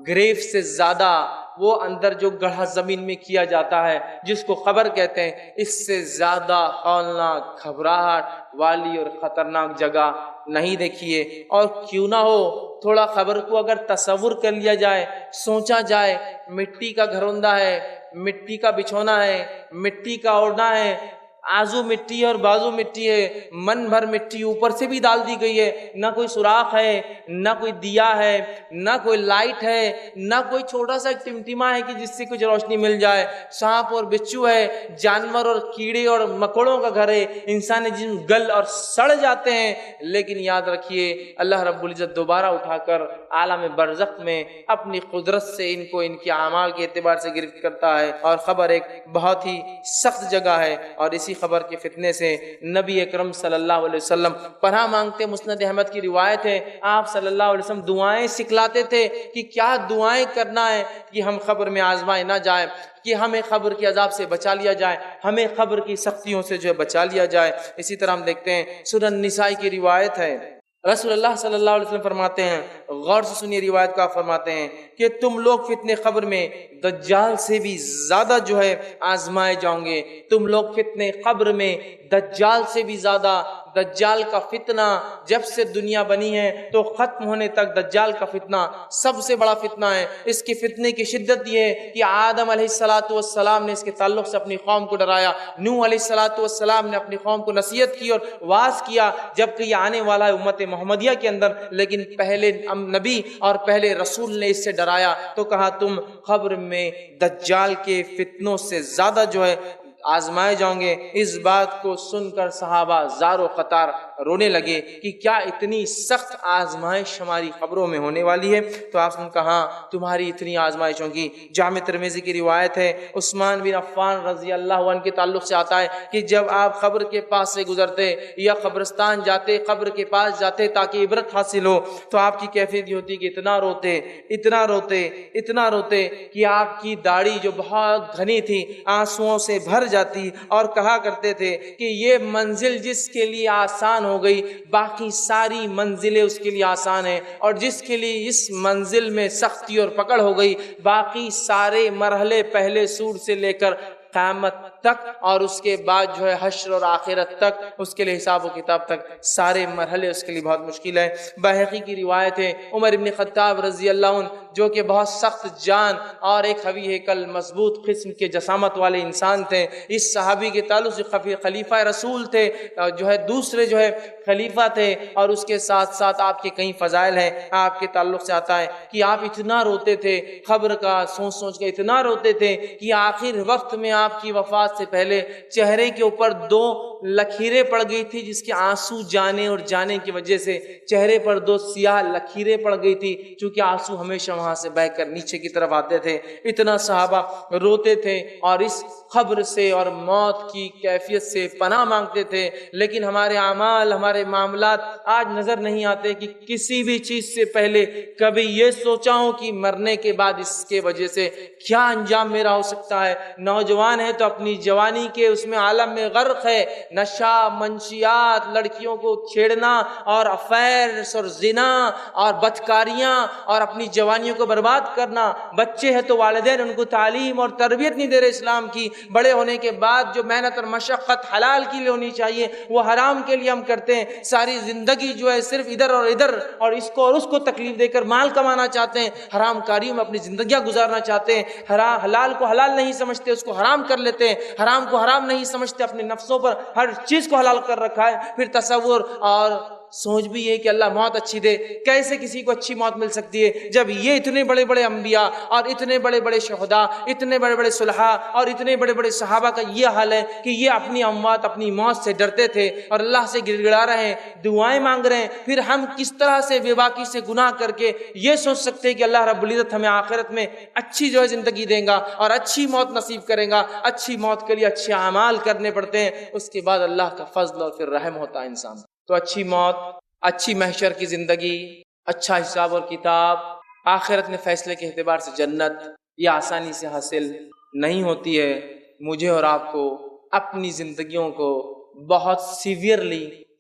A: گریو سے زیادہ، وہ اندر جو گڑھا زمین میں کیا جاتا ہے جس کو قبر کہتے ہیں، اس سے زیادہ ہولناک، گھبراہٹ والی اور خطرناک جگہ نہیں دیکھیے۔ اور کیوں نہ ہو تھوڑا قبر کو اگر تصور کر لیا جائے، سوچا جائے، مٹی کا گھروندہ ہے، مٹی کا بچھونا ہے، مٹی کا اوڑھنا ہے، آزو مٹی اور بازو مٹی ہے، من بھر مٹی اوپر سے بھی ڈال دی گئی ہے، نہ کوئی سوراخ ہے، نہ کوئی دیا ہے، نہ کوئی لائٹ ہے، نہ کوئی چھوٹا سا ٹمٹما ہے کہ جس سے کچھ روشنی مل جائے، سانپ اور بچھو ہے، جانور اور کیڑے اور مکوڑوں کا گھر ہے، انسانی جسم گل اور سڑ جاتے ہیں۔ لیکن یاد رکھیے اللہ رب العزت دوبارہ اٹھا کر عالم برزخ میں اپنی قدرت سے ان کو ان کے اعمال کے اعتبار سے گرفت کرتا ہے۔ اور خبر ایک بہت ہی سخت جگہ ہے، اور اسی خبر کے فتنے سے نبی اکرم صلی اللہ علیہ وسلم پناہ مانگتے۔ مسند احمد کی روایت ہے آپ صلی اللہ علیہ وسلم دعائیں سکھلاتے تھے کہ کیا دعائیں کرنا ہے کہ ہم قبر میں آزمائے نہ جائیں، کہ ہمیں قبر کے عذاب سے بچا لیا جائے، ہمیں قبر کی سختیوں سے جو ہے بچا لیا جائے۔ اسی طرح ہم دیکھتے ہیں سنن نسائی کی روایت ہے، رسول اللہ صلی اللہ علیہ وسلم فرماتے ہیں، غور سے سنیے روایت کا، فرماتے ہیں کہ تم لوگ فتنے قبر میں دجال سے بھی زیادہ جو ہے آزمائے جاؤں گے، تم لوگ فتنے قبر میں دجال سے بھی زیادہ۔ دجال کا فتنہ جب سے دنیا بنی ہے تو ختم ہونے تک دجال کا فتنہ سب سے بڑا فتنہ ہے۔ اس کی فتنے کی شدت یہ ہے کہ آدم علیہ السلام نے اس کے تعلق سے اپنی قوم کو ڈرایا، نوح علیہ السلام نے اپنی قوم کو نصیحت کی اور واعظ کیا، جبکہ یہ آنے والا ہے امت محمدیہ کے اندر، لیکن پہلے نبی اور پہلے رسول نے اس سے ڈرایا تو کہا تم قبر میں دجال کے فتنوں سے زیادہ جو ہے آزمائے جاؤں گے۔ اس بات کو سن کر صحابہ زار و قطار رونے لگے کہ کیا اتنی سخت آزمائش ہماری قبروں میں ہونے والی ہے؟ تو آپ نے کہا تمہاری اتنی آزمائشوں کی۔ جامع ترمذی کی روایت ہے، عثمان بن عفان رضی اللہ عنہ کے تعلق سے آتا ہے کہ جب آپ قبر کے پاس سے گزرتے یا قبرستان جاتے، قبر کے پاس جاتے تاکہ عبرت حاصل ہو، تو آپ کی کیفیت یہ ہوتی کہ اتنا روتے اتنا روتے اتنا روتے کہ آپ کی داڑھی جو بہت گھنی تھی آنسوؤں سے بھر جاتی، اور کہا کرتے تھے کہ یہ منزل جس کے لیے آسان ہو گئی باقی ساری منزلیں اس کے لیے آسان ہیں، اور جس کے لیے اس منزل میں سختی اور پکڑ ہو گئی باقی سارے مرحلے پہلے سور سے لے کر قیامت تک اور اس کے بعد جو ہے حشر اور آخرت تک، اس کے لیے حساب و کتاب تک سارے مرحلے اس کے لیے بہت مشکل ہے۔ بحقی کی روایت ہے، عمر ابن خطاب رضی اللہ عنہ جو کہ بہت سخت جان اور ایک قوی ہیکل مضبوط قسم کے جسامت والے انسان تھے، اس صحابی کے تعلق سے خلیفہ رسول تھے، جو ہے دوسرے جو ہے خلیفہ تھے، اور اس کے ساتھ ساتھ آپ کے کئی فضائل ہیں۔ آپ کے تعلق سے آتا ہے کہ آپ اتنا روتے تھے، قبر کا سوچ سوچ کے اتنا روتے تھے کہ آخر وقت میں آپ کی وفات سے پہلے چہرے کے اوپر 2 لکیریں پڑ گئی تھی، جس کے آنسو جانے اور جانے کی وجہ سے چہرے پر 2 سیاہ لکیریں پڑ گئی تھی، چونکہ آنسو ہمیشہ وہاں سے بہہ کر نیچے کی طرف آتے تھے۔ اتنا صحابہ روتے تھے اور اس قبر سے اور موت کی کیفیت سے پناہ مانگتے تھے، لیکن ہمارے اعمال، ہمارے معاملات آج نظر نہیں آتے کہ کسی بھی چیز سے پہلے کبھی یہ سوچا ہوں کہ مرنے کے بعد اس کے وجہ سے کیا انجام میرا ہو سکتا ہے۔ نوجوان ہے تو اپنی جوانی کے اس میں عالم میں غرق ہے، نشہ، منشیات، لڑکیوں کو چھیڑنا اور افیئرز اور زنا اور بدکاریاں اور اپنی جوانیوں کو برباد کرنا۔ بچے ہیں تو والدین ان کو تعلیم اور تربیت نہیں دے رہے اسلام کی۔ بڑے ہونے کے بعد جو محنت اور مشقت حلال کے لیے ہونی چاہیے وہ حرام کے لیے ہم کرتے ہیں۔ ساری زندگی جو ہے صرف ادھر اور ادھر اور اس کو اور اس کو تکلیف دے کر مال کمانا چاہتے ہیں، حرام کاریوں میں اپنی زندگیاں گزارنا چاہتے ہیں، حلال کو حلال نہیں سمجھتے، اس کو حرام کر لیتے ہیں، حرام کو حرام نہیں سمجھتے، اپنے نفسوں پر ہر چیز کو حلال کر رکھا ہے۔ پھر تصور اور سوچ بھی یہ کہ اللہ موت اچھی دے، کیسے کسی کو اچھی موت مل سکتی ہے جب یہ اتنے بڑے بڑے انبیاء اور اتنے بڑے بڑے شہداء، اتنے بڑے بڑے صلحاء اور اتنے بڑے بڑے صحابہ کا یہ حال ہے کہ یہ اپنی اموات، اپنی موت سے ڈرتے تھے اور اللہ سے گڑ گڑا رہے ہیں، دعائیں مانگ رہے ہیں۔ پھر ہم کس طرح سے بے باکی سے گناہ کر کے یہ سوچ سکتے ہیں کہ اللہ رب العزت ہمیں آخرت میں اچھی جو ہے زندگی دیں گا اور اچھی موت نصیب کرے گا؟ اچھی موت کے لیے اچھے اعمال کرنے پڑتے ہیں، اس کے بعد اللہ کا فضل اور پھر رحم ہوتا ہے انسان۔ تو اچھی موت، اچھی محشر کی زندگی، اچھا حساب اور کتاب، آخرت میں فیصلے کے اعتبار سے جنت، یہ آسانی سے حاصل نہیں ہوتی ہے۔ مجھے اور آپ کو اپنی زندگیوں کو بہت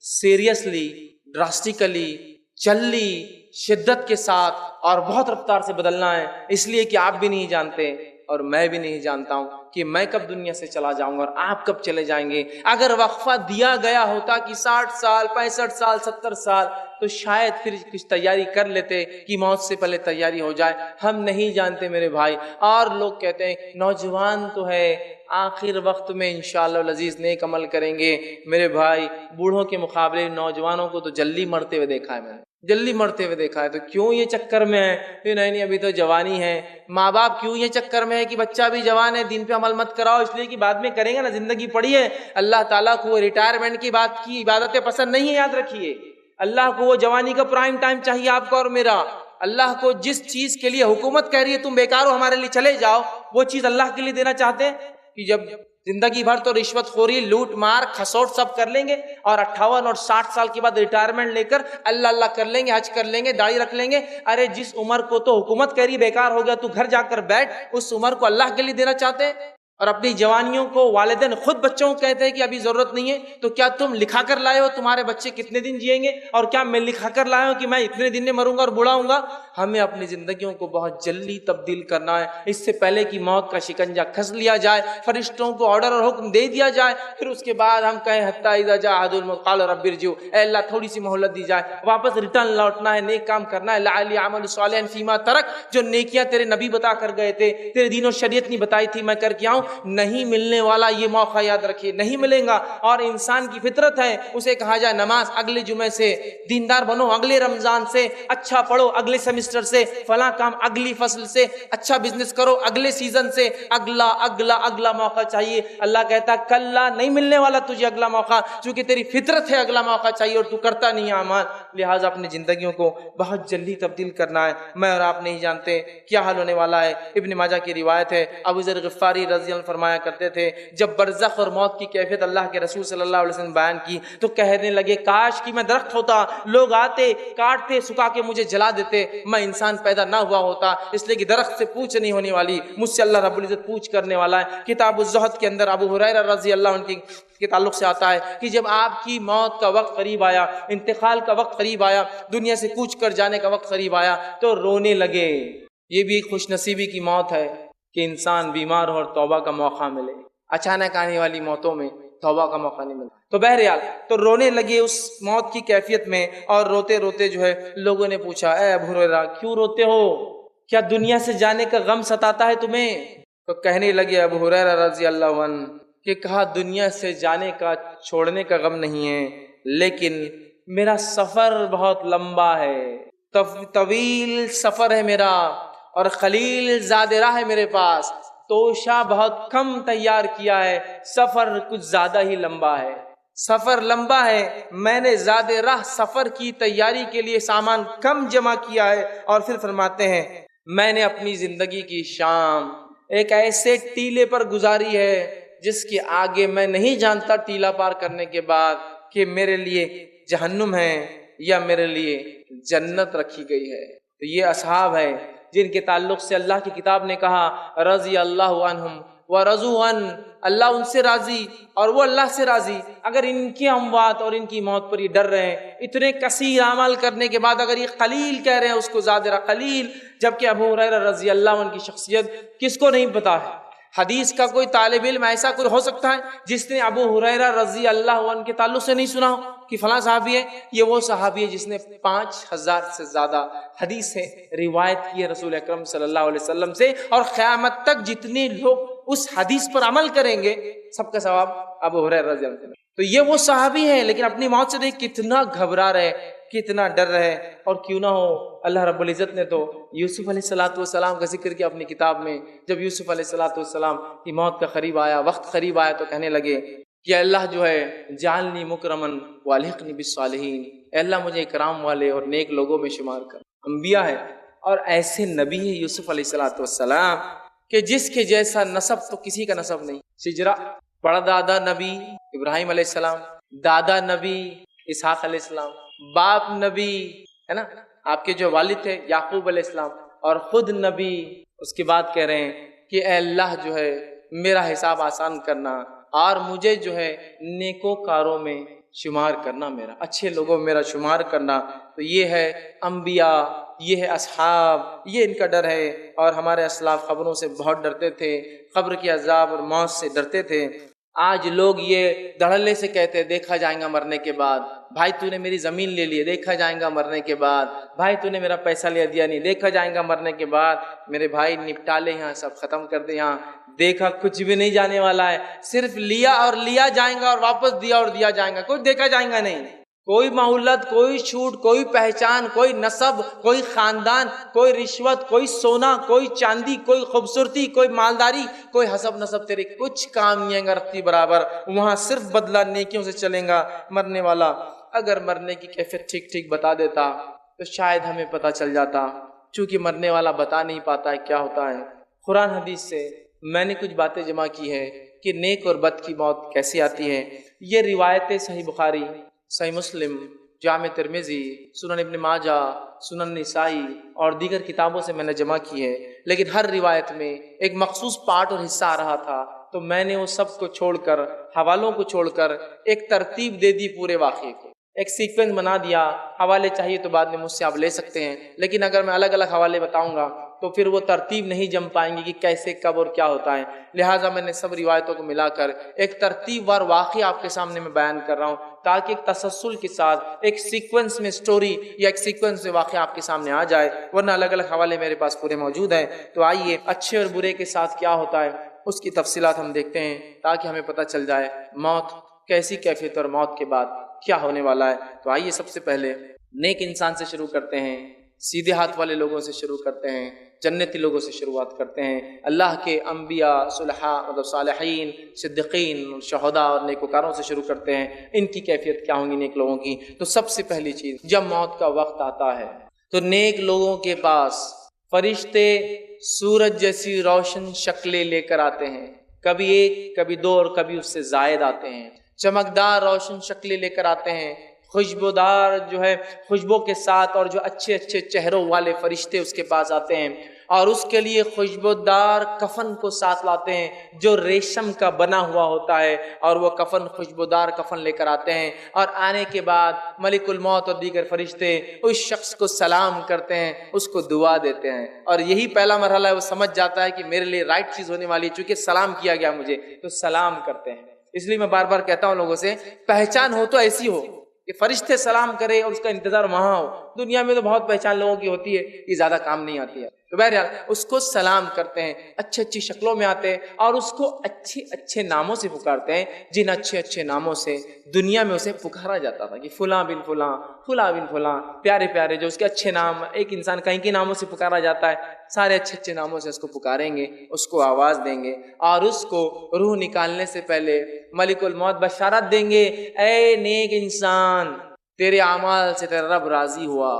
A: سیریسلی، ڈراسٹیکلی، جلدی، شدت کے ساتھ اور بہت رفتار سے بدلنا ہے، اس لیے کہ آپ بھی نہیں جانتے اور میں بھی نہیں جانتا ہوں کہ میں کب دنیا سے چلا جاؤں گا اور آپ کب چلے جائیں گے۔ اگر وقفہ دیا گیا ہوتا کہ 60 سال، 65 سال، 70 سال، تو شاید پھر کچھ تیاری کر لیتے کہ موت سے پہلے تیاری ہو جائے۔ ہم نہیں جانتے میرے بھائی، اور لوگ کہتے ہیں نوجوان تو ہے، آخر وقت میں انشاءاللہ العزیز نیک عمل کریں گے۔ میرے بھائی، بوڑھوں کے مقابلے نوجوانوں کو تو جلدی مرتے ہوئے دیکھا ہے، میں نے جلدی مرتے ہوئے دیکھا ہے۔ تو کیوں یہ چکر میں ہے کہ نہیں ابھی تو جوانی ہے؟ ماں باپ کیوں یہ چکر میں ہے کہ بچہ بھی جوان ہے، دین پہ عمل مت کراؤ؟ اس لیے کہ بعد میں کریں گے نا، زندگی پڑی ہے۔ اللہ تعالیٰ کو ریٹائرمنٹ کی بات کی عبادتیں پسند نہیں ہے، یاد رکھیے۔ اللہ کو وہ جوانی کا پرائم ٹائم چاہیے، آپ کا اور میرا۔ اللہ کو جس چیز کے لیے حکومت کہہ رہی ہے تم بیکار ہو، ہمارے لیے چلے جاؤ، وہ چیز اللہ کے لیے دینا چاہتے ہیں کہ جب زندگی بھر تو رشوت خوری، لوٹ مار، کھسوٹ سب کر لیں گے اور 58 اور 60 سال کے بعد ریٹائرمنٹ لے کر اللہ اللہ کر لیں گے، حج کر لیں گے، داڑھی رکھ لیں گے۔ ارے جس عمر کو تو حکومت کہہ رہی بیکار ہو گیا تو گھر جا کر بیٹھ، اس عمر کو اللہ کے لیے دینا چاہتے ہیں۔ اور اپنی جوانیوں کو والدین خود بچوں کو کہتے ہیں کہ ابھی ضرورت نہیں ہے، تو کیا تم لکھا کر لائے ہو تمہارے بچے کتنے دن جئیں گے؟ اور کیا میں لکھا کر لایا ہوں کہ میں اتنے دن میں مروں گا اور بوڑھا ہوں گا؟ ہمیں اپنی زندگیوں کو بہت جلدی تبدیل کرنا ہے، اس سے پہلے کہ موت کا شکنجہ کس لیا جائے، فرشتوں کو آرڈر اور حکم دے دیا جائے، پھر اس کے بعد ہم کہیں حتی اذا جاء احد الموت قال رب ارجعون، اے اللہ تھوڑی سی مہلت دی جائے، واپس ریٹرن لوٹنا ہے، نیک کام کرنا ہے، لعلی اعمل صالحا فیما ترک، جو نیکیاں تیرے نبی بتا کر گئے تھے، تیرے دین و شریعت نے بتائی تھی، میں کر کے آؤں، نہیں ملنے والا یہ موقع یاد رکھیے نہیں ملے گا، اور انسان کی فطرت ہے اسے کہا جائے نماز اگلے جمعے سے، دیندار بنو اگلے رمضان سے، اچھا پڑھو اگلے سیمسٹر سے، فلاں کام اگلی فصل سے، اچھا بزنس کرو اگلے سیزن سے، اگلا موقع چاہیے۔ اللہ کہتا کلا نہیں ملنے والا تجھے اگلا موقع، چونکہ تیری فطرت ہے اگلا موقع چاہیے اور تو کرتا نہیں ہے اعمال، لہٰذا اپنی زندگیوں کو بہت جلدی تبدیل کرنا ہے۔ میں اور آپ نہیں جانتے کیا حال ہونے والا ہے۔ ابن ماجہ کی روایت ہے، ابو ذر غفاری رضی اللہ عنہ فرمایا کرتے تھے جب برزخ اور موت کی کیفیت اللہ کے رسول صلی اللہ علیہ وسلم بیان کی تو کہنے لگے کاش کہ میں درخت ہوتا، لوگ آتے کاٹتے سکھا کے مجھے جلا دیتے، میں انسان پیدا نہ ہوا ہوتا، اس لیے کہ درخت سے پوچھ نہیں ہونے والی، مجھ سے اللہ رب العزت پوچھ کرنے والا ہے۔ کتاب الزہد کے اندر ابو ہریرہ رضی اللہ عنہ کے تعلق سے آتا ہے کہ جب آپ کی موت کا وقت قریب آیا، انتقال کا وقت قریب آیا، دنیا سے کوچ کر جانے کا وقت قریب آیا تو رونے لگے۔ یہ بھی ایک خوش نصیبی کی موت ہے کہ انسان بیمار ہو اور توبہ کا موقع ملے، اچانک آنے والی موتوں میں توبہ کا موقع نہیں ملتا۔ تو بہرحال تو رونے لگے اس موت کی کیفیت میں، اور روتے روتے جو ہے لوگوں نے پوچھا اے ابو ہریرہ کیوں روتے ہو، کیا دنیا سے جانے کا غم ستاتا ہے تمہیں؟ تو کہنے لگے ابو ہریرہ رضی اللہ عنہ کہ کہا دنیا سے جانے کا چھوڑنے کا غم نہیں ہے، لیکن میرا سفر بہت لمبا ہے، طویل سفر ہے میرا، اور خلیل زاد راہ ہے میرے پاس، توشہ بہت کم تیار کیا ہے، سفر کچھ زیادہ ہی لمبا ہے، سفر لمبا ہے، میں نے زاد راہ سفر کی تیاری کے لیے سامان کم جمع کیا ہے۔ اور پھر فرماتے ہیں میں نے اپنی زندگی کی شام ایک ایسے ٹیلے پر گزاری ہے جس کے آگے میں نہیں جانتا ٹیلا پار کرنے کے بعد کہ میرے لیے جہنم ہے یا میرے لیے جنت رکھی گئی ہے۔ تو یہ اصحاب ہیں جن کے تعلق سے اللہ کی کتاب نے کہا رضی اللہ عنہم ورضوا عنہ، اللہ ان سے راضی اور وہ اللہ سے راضی۔ اگر ان کی اموات اور ان کی موت پر یہ ڈر رہے ہیں، اتنے کثیر اعمال کرنے کے بعد اگر یہ قلیل کہہ رہے ہیں اس کو زادرہ قلیل، جبکہ ابو ہریرہ رضی اللہ عنہ کی شخصیت کس کو نہیں پتا ہے؟ حدیث کا کوئی طالب علم ایسا کوئی ہو سکتا ہے جس نے ابو ہریرہ رضی اللہ عنہ کے تعلق سے نہیں سنا ہو کہ فلاں صحابی ہے؟ یہ وہ صحابی ہے جس نے 5000 سے زیادہ حدیثیں روایت کی ہے رسول اکرم صلی اللہ علیہ وسلم سے، اور قیامت تک جتنے لوگ اس حدیث پر عمل کریں گے سب کا ثواب ابو ہریرہ رضی اللہ عنہ۔ تو یہ وہ صحابی ہے، لیکن اپنی موت سے دیکھ کتنا گھبرا رہے، کتنا ڈر رہے۔ اور کیوں نہ ہو اللہ رب العزت نے تو یوسف علیہ السلام کا ذکر کیا اپنی کتاب میں، جب یوسف علیہ السلام کی موت کا قریب آیا، وقت قریب آیا، تو کہنے لگے کہ اللہ جو ہے جعلنی مکرمن والحقنی بالصالحین، اے اللہ مجھے اکرام والے اور نیک لوگوں میں شمار کر۔ انبیاء ہے اور ایسے نبی ہے یوسف علیہ السلام کہ جس کے جیسا نسب تو کسی کا نسب نہیں۔ سجرا بڑا دادا نبی ابراہیم علیہ السلام، دادا نبی اسحاق علیہ السلام، باپ نبی ہے نا، آپ کے جو والد تھے یعقوب علیہ السلام، اور خود نبی۔ اس کے بعد کہہ رہے ہیں کہ اے اللہ جو ہے میرا حساب آسان کرنا اور مجھے جو ہے نیکوکاروں میں شمار کرنا، میرا اچھے لوگوں میں میرا شمار کرنا۔ تو یہ ہے انبیاء، یہ ہے اصحاب، یہ ان کا ڈر ہے۔ اور ہمارے اسلاف قبروں سے بہت ڈرتے تھے، قبر کے عذاب اور موت سے ڈرتے تھے۔ آج لوگ یہ دھڑلے سے کہتے دیکھا جائے گا مرنے کے بعد، بھائی تو نے میری زمین لے لی، دیکھا جائے گا مرنے کے بعد، بھائی تو نے میرا پیسہ لے دیا نہیں، دیکھا جائے گا مرنے کے بعد۔ میرے بھائی نپٹا لے یہاں، سب ختم کر دے یہاں، دیکھا کچھ بھی نہیں جانے والا ہے، صرف لیا اور لیا جائے گا اور واپس دیا اور دیا جائے گا، کچھ دیکھا جائے گا نہیں۔ کوئی مہلت، کوئی چھوٹ، کوئی پہچان، کوئی نسب، کوئی خاندان، کوئی رشوت، کوئی سونا، کوئی چاندی، کوئی خوبصورتی، کوئی مالداری، کوئی حسب نسب تیرے کچھ کام نہیں ہے رکھتی برابر۔ وہاں صرف بدلہ نیکیوں سے چلیں گا مرنے والا۔ اگر مرنے کی کیفیت ٹھیک ٹھیک بتا دیتا تو شاید ہمیں پتہ چل جاتا، چونکہ مرنے والا بتا نہیں پاتا ہے کیا ہوتا ہے۔ قرآن حدیث سے میں نے کچھ باتیں جمع کی ہے کہ نیک اور بد کی موت کیسی آتی ہے۔ یہ روایتیں صحیح بخاری، صحیح مسلم، جامع ترمذی، سنن ابن ماجہ، سنن نسائی اور دیگر کتابوں سے میں نے جمع کی ہے، لیکن ہر روایت میں ایک مخصوص پارٹ اور حصہ آ رہا تھا، تو میں نے وہ سب کو چھوڑ کر، حوالوں کو چھوڑ کر ایک ترتیب دے دی پورے واقعے کو، ایک سیکوینس بنا دیا۔ حوالے چاہیے تو بعد میں مجھ سے آپ لے سکتے ہیں، لیکن اگر میں الگ الگ حوالے بتاؤں گا تو پھر وہ ترتیب نہیں جم پائیں گی کہ کیسے کب اور کیا ہوتا ہے۔ لہٰذا میں نے سب روایتوں کو ملا کر ایک ترتیب وار واقعہ آپ کے سامنے میں بیان کر رہا ہوں، تاکہ ایک تسلسل کے ساتھ ایک سیکوینس میں سٹوری یا ایک سیکوینس میں واقعہ آپ کے سامنے آ جائے، ورنہ الگ الگ حوالے میرے پاس پورے موجود ہیں۔ تو آئیے اچھے اور برے کے ساتھ کیا ہوتا ہے اس کی تفصیلات ہم دیکھتے ہیں تاکہ ہمیں پتہ چل جائے موت کیسی کیفیت اور موت کے بعد کیا ہونے والا ہے۔ تو آئیے سب سے پہلے نیک انسان سے شروع کرتے ہیں، سیدھے ہاتھ والے لوگوں سے شروع کرتے ہیں، جنتی لوگوں سے شروعات کرتے ہیں، اللہ کے انبیاء، صلحاء مطلب صالحین، صدیقین، شہداء اور نیکوکاروں سے شروع کرتے ہیں، ان کی کیفیت کیا ہوں گی نیک لوگوں کی۔ تو سب سے پہلی چیز، جب موت کا وقت آتا ہے تو نیک لوگوں کے پاس فرشتے سورج جیسی روشن شکلیں لے کر آتے ہیں، کبھی ایک، کبھی دو اور کبھی اس سے زائد آتے ہیں، چمکدار روشن شکلیں لے کر آتے ہیں، خوشبودار جو ہے خوشبو کے ساتھ، اور جو اچھے اچھے چہروں والے فرشتے اس کے پاس آتے ہیں، اور اس کے لیے خوشبودار کفن کو ساتھ لاتے ہیں جو ریشم کا بنا ہوا ہوتا ہے، اور وہ کفن خوشبودار کفن لے کر آتے ہیں، اور آنے کے بعد ملک الموت اور دیگر فرشتے اس شخص کو سلام کرتے ہیں، اس کو دعا دیتے ہیں، اور یہی پہلا مرحلہ ہے، وہ سمجھ جاتا ہے کہ میرے لیے رائٹ چیز ہونے والی ہے، چونکہ سلام کیا گیا مجھے، تو سلام کرتے ہیں۔ اس لیے میں بار بار کہتا ہوں لوگوں سے، پہچان ہو تو ایسی ہو کہ فرشتے سلام کرے اور اس کا انتظار وہاں ہو۔ دنیا میں تو بہت پہچان لوگوں کی ہوتی ہے، یہ زیادہ کام نہیں آتی ہے، تو بہرحال اس کو سلام کرتے ہیں، اچھی اچھی شکلوں میں آتے ہیں، اور اس کو اچھے اچھے ناموں سے پکارتے ہیں، جن اچھے اچھے ناموں سے دنیا میں اسے پکارا جاتا تھا کہ فلاں بن فلاں، فلاں بن فلاں، پیارے پیارے جو اس کے اچھے نام، ایک انسان کہیں کے ناموں سے پکارا جاتا ہے، سارے اچھے اچھے ناموں سے اس کو پکاریں گے، اس کو آواز دیں گے، اور اس کو روح نکالنے سے پہلے ملک الموت بشارت دیں گے، اے نیک انسان، تیرے اعمال سے تیرا رب راضی ہوا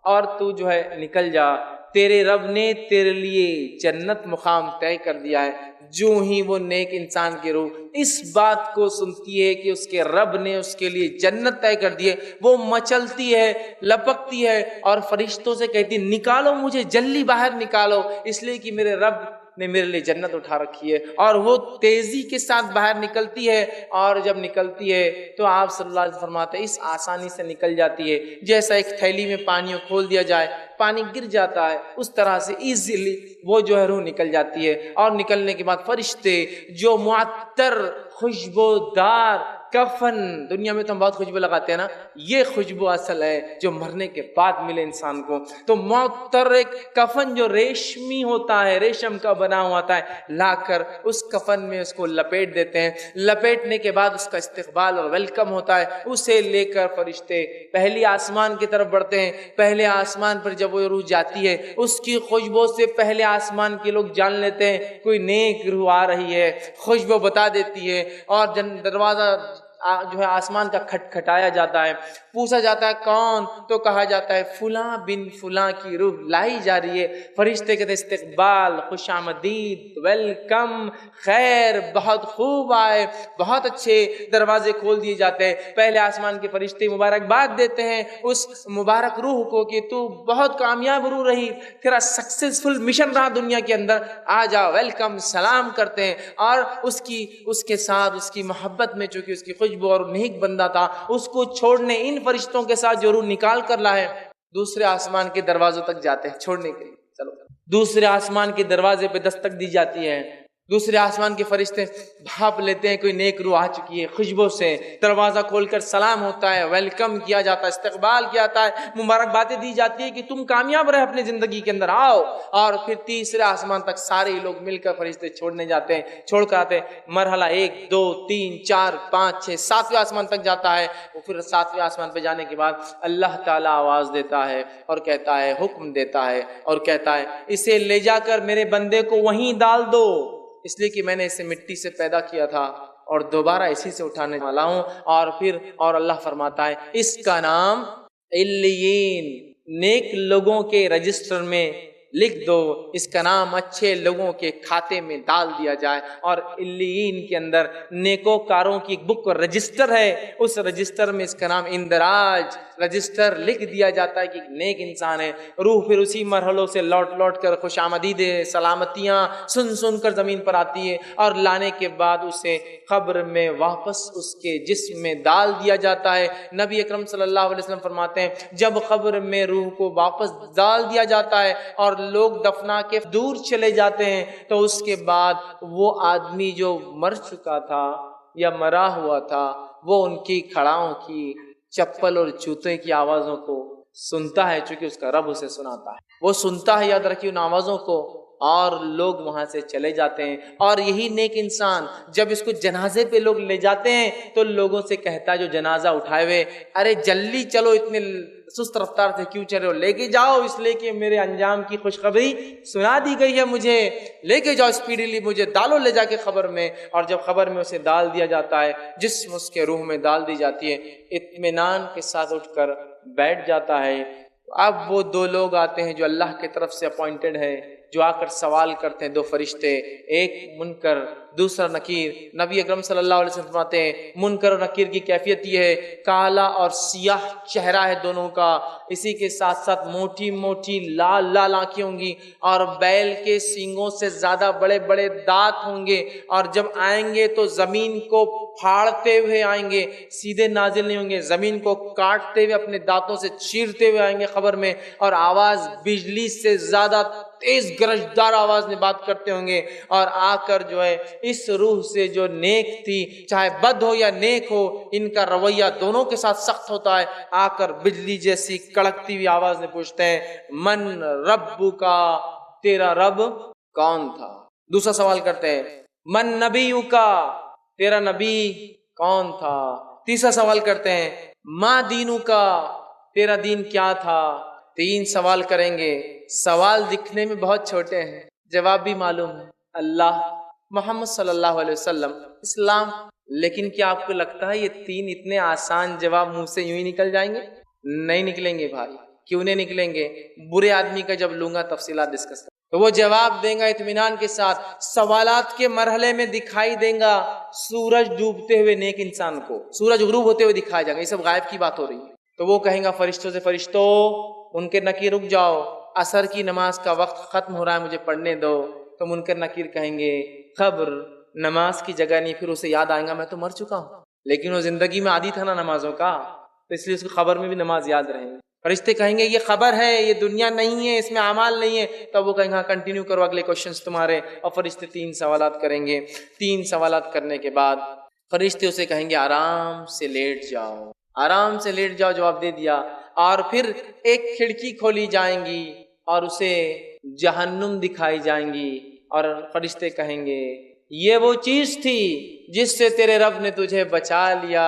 A: اور تو جو ہے نکل جا، تیرے رب نے تیرے لیے جنت مقام طے کر دیا ہے۔ جو ہی وہ نیک انسان کی روح اس بات کو سنتی ہے کہ اس کے رب نے اس کے لیے جنت طے کر دی ہے، وہ مچلتی ہے، لپکتی ہے، اور فرشتوں سے کہتی ہے نکالو مجھے، جلدی باہر نکالو، اس لیے کہ میرے رب نے میرے لیے جنت اٹھا رکھی ہے، اور وہ تیزی کے ساتھ باہر نکلتی ہے، اور جب نکلتی ہے تو آپ صلی اللہ علیہ وسلم فرماتے ہیں اس آسانی سے نکل جاتی ہے جیسا ایک تھیلی میں پانی کو کھول دیا جائے، پانی گر جاتا ہے، اس طرح سے ایزیلی وہ جو ہے روح نکل جاتی ہے، اور نکلنے کے بعد فرشتے جو معطر خوشبودار کفن، دنیا میں تو ہم بہت خوشبو لگاتے ہیں نا، یہ خوشبو اصل ہے جو مرنے کے بعد ملے انسان کو، تو معطر ایک کفن جو ریشمی ہوتا ہے، ریشم کا بنا ہوا ہوتا ہے، لا کر اس کفن میں اس کو لپیٹ دیتے ہیں، لپیٹنے کے بعد اس کا استقبال اور ویلکم ہوتا ہے، اسے لے کر فرشتے پہلی آسمان کی طرف بڑھتے ہیں، پہلے آسمان پر جب وہ روح جاتی ہے اس کی خوشبو سے پہلے آسمان کے لوگ جان لیتے ہیں کوئی نیک روح آ رہی ہے، خوشبو بتا دیتی ہے، اور دروازہ جو ہے آسمان کا کھٹکھٹایا جاتا ہے، پوچھا جاتا ہے کون، تو کہا جاتا ہے فلاں بن فلاں کی روح لائی جا رہی ہے، فرشتے کہتے ہیں استقبال، خوش آمدید، ویلکم، خیر، بہت خوب آئے، بہت اچھے، دروازے کھول دیے جاتے ہیں، پہلے آسمان کے فرشتے مبارکباد دیتے ہیں اس مبارک روح کو کہ تو بہت کامیاب روح رہی، تیرا سکسیسفل مشن رہا دنیا کے اندر، آ جا، ویلکم، سلام کرتے ہیں، اور اس کے ساتھ اس کی محبت میں چونکہ اس کی خوشبو اور نیک بندہ تھا، اس کو چھوڑنے ان فرشتوں کے ساتھ جو روح نکال کر لائے دوسرے آسمان کے دروازوں تک جاتے ہیں چھوڑنے کے لیے، چلو دوسرے آسمان کے دروازے پہ دستک دی جاتی ہے، دوسرے آسمان کے فرشتے بھاپ لیتے ہیں کوئی نیک روح آ چکی ہے، خوشبو سے دروازہ کھول کر سلام ہوتا ہے، ویلکم کیا جاتا ہے، استقبال کیا جاتا ہے، مبارکبادیں دی جاتی ہے کہ تم کامیاب رہے اپنی زندگی کے اندر، آؤ، اور پھر تیسرے آسمان تک سارے لوگ مل کر فرشتے چھوڑنے جاتے ہیں، چھوڑ کر آتے ہیں، مرحلہ 1 2 3 4 5 6 7ویں آسمان تک جاتا ہے، وہ پھر 7ویں آسمان پہ جانے کے بعد اللہ تعالیٰ آواز دیتا ہے اور کہتا ہے، حکم دیتا ہے اور کہتا ہے اسے لے جا کر میرے بندے کو وہیں ڈال دو، اس لیے کہ میں نے اسے مٹی سے پیدا کیا تھا اور دوبارہ اسی سے اٹھانے والا ہوں، اور اللہ فرماتا ہے اس کا نام علیین، نیک لوگوں کے رجسٹر میں لکھ دو، اس کا نام اچھے لوگوں کے کھاتے میں ڈال دیا جائے، اور علیین کے اندر نیکوکاروں کی ایک بک رجسٹر ہے، اس رجسٹر میں اس کا نام اندراج رجسٹر لکھ دیا جاتا ہے کہ نیک انسان ہے، روح پھر اسی مرحلوں سے لوٹ کر خوش آمدید سلامتیاں سن کر زمین پر آتی ہے، اور لانے کے بعد اسے قبر میں واپس اس کے جسم میں ڈال دیا جاتا ہے۔ نبی اکرم صلی اللہ علیہ وسلم فرماتے ہیں جب قبر میں روح کو واپس ڈال دیا جاتا ہے اور لوگ دفنا کے دور چلے جاتے ہیں تو اس کے بعد وہ آدمی جو مر چکا تھا یا مرا ہوا تھا وہ ان کی کھڑاؤں کی، چپل اور جوتے کی آوازوں کو سنتا ہے، چونکہ اس کا رب اسے سناتا ہے، وہ سنتا ہے، یاد رکھیے ان آوازوں کو، اور لوگ وہاں سے چلے جاتے ہیں. اور یہی نیک انسان جب اس کو جنازے پہ لوگ لے جاتے ہیں تو لوگوں سے کہتا ہے جو جنازہ اٹھائے ہوئے، ارے جلدی چلو، اتنے سست رفتار سے کیوں چل رہے ہو، لے کے جاؤ، اس لیے کہ میرے انجام کی خوشخبری سنا دی گئی ہے، مجھے لے کے جاؤ اسپیڈیلی، مجھے ڈالو لے جا کے قبر میں. اور جب قبر میں اسے ڈال دیا جاتا ہے، جسم اس کے روح میں ڈال دی جاتی ہے، اطمینان کے ساتھ اٹھ کر بیٹھ جاتا ہے. اب وہ دو لوگ آتے ہیں جو اللہ کی طرف سے اپوائنٹڈ ہے، جو آ کر سوال کرتے ہیں، دو فرشتے، ایک منکر دوسرا نکیر. نبی اکرم صلی اللہ علیہ وسلم فرماتے ہیں منکر اور نکیر کی کیفیت یہ ہے، کالا اور سیاہ چہرہ ہے دونوں کا، اسی کے ساتھ ساتھ موٹی موٹی لال لال آنکھیں ہوں گی، اور بیل کے سینگوں سے زیادہ بڑے بڑے دانت ہوں گے، اور جب آئیں گے تو زمین کو پھاڑتے ہوئے آئیں گے، سیدھے نازل نہیں ہوں گے، زمین کو کاٹتے ہوئے اپنے دانتوں سے چیرتے ہوئے آئیں گے قبر میں، اور آواز بجلی سے زیادہ تیز گرجدار آواز میں بات کرتے ہوں گے. اور آ کر جو ہے اس روح سے جو نیک تھی، چاہے بد ہو یا نیک ہو، ان کا رویہ دونوں کے ساتھ سخت ہوتا ہے، آ کر بجلی جیسی کڑکتی ہوئی آواز میں پوچھتے ہیں من رب کا، تیرا رب کون تھا. دوسرا سوال کرتے ہیں من نبی کا، تیرا نبی کون تھا. تیسرا سوال کرتے ہیں ما دینو کا، تیرا دین کیا تھا. تین سوال کریں گے. سوال دکھنے میں بہت چھوٹے ہیں، جواب بھی معلوم ہے، اللہ، محمد صلی اللہ علیہ وسلم، اسلام. لیکن کیا آپ کو لگتا ہے یہ تین اتنے آسان جواب منہ سے یوں ہی نکل جائیں گے؟ نہیں نکلیں گے بھائی. کیوں نہیں نکلیں گے؟ برے آدمی کا جب لوں گا تفصیلات ڈسکس کریں تو وہ جواب دیں گا اطمینان کے ساتھ. سوالات کے مرحلے میں دکھائی دیں گا سورج ڈوبتے ہوئے نیک انسان کو، سورج غروب ہوتے ہوئے دکھایا جائے گا. یہ سب غائب کی بات ہو رہی ہے. تو وہ کہیں گا فرشتوں سے فرشتوں ان کے نکیر رک جاؤ، عصر کی نماز کا وقت ختم ہو رہا ہے، مجھے پڑھنے دو. تو منکر نکیر کہیں گے خبر نماز کی جگہ نہیں. پھر اسے یاد آئے گا میں تو مر چکا ہوں، لیکن وہ زندگی میں عادی تھا نا نمازوں کا، تو اس لیے اس کو خبر میں بھی نماز یاد رہیں گے. فرشتے کہیں گے یہ خبر ہے، یہ دنیا نہیں ہے، اس میں اعمال نہیں ہے. تب وہ کہیں گے کنٹینیو کرو اگلے کوشچنز تمہارے. اور فرشتے تین سوالات کریں گے. تین سوالات کرنے کے بعد فرشتے اسے کہیں گے آرام سے لیٹ جاؤ، آرام سے لیٹ جاؤ. جواب دے دیا. اور پھر ایک کھڑکی کھولی جائیں گی اور اسے جہنم دکھائی جائیں گی، اور فرشتے کہیں گے یہ وہ چیز تھی جس سے تیرے رب نے تجھے بچا لیا.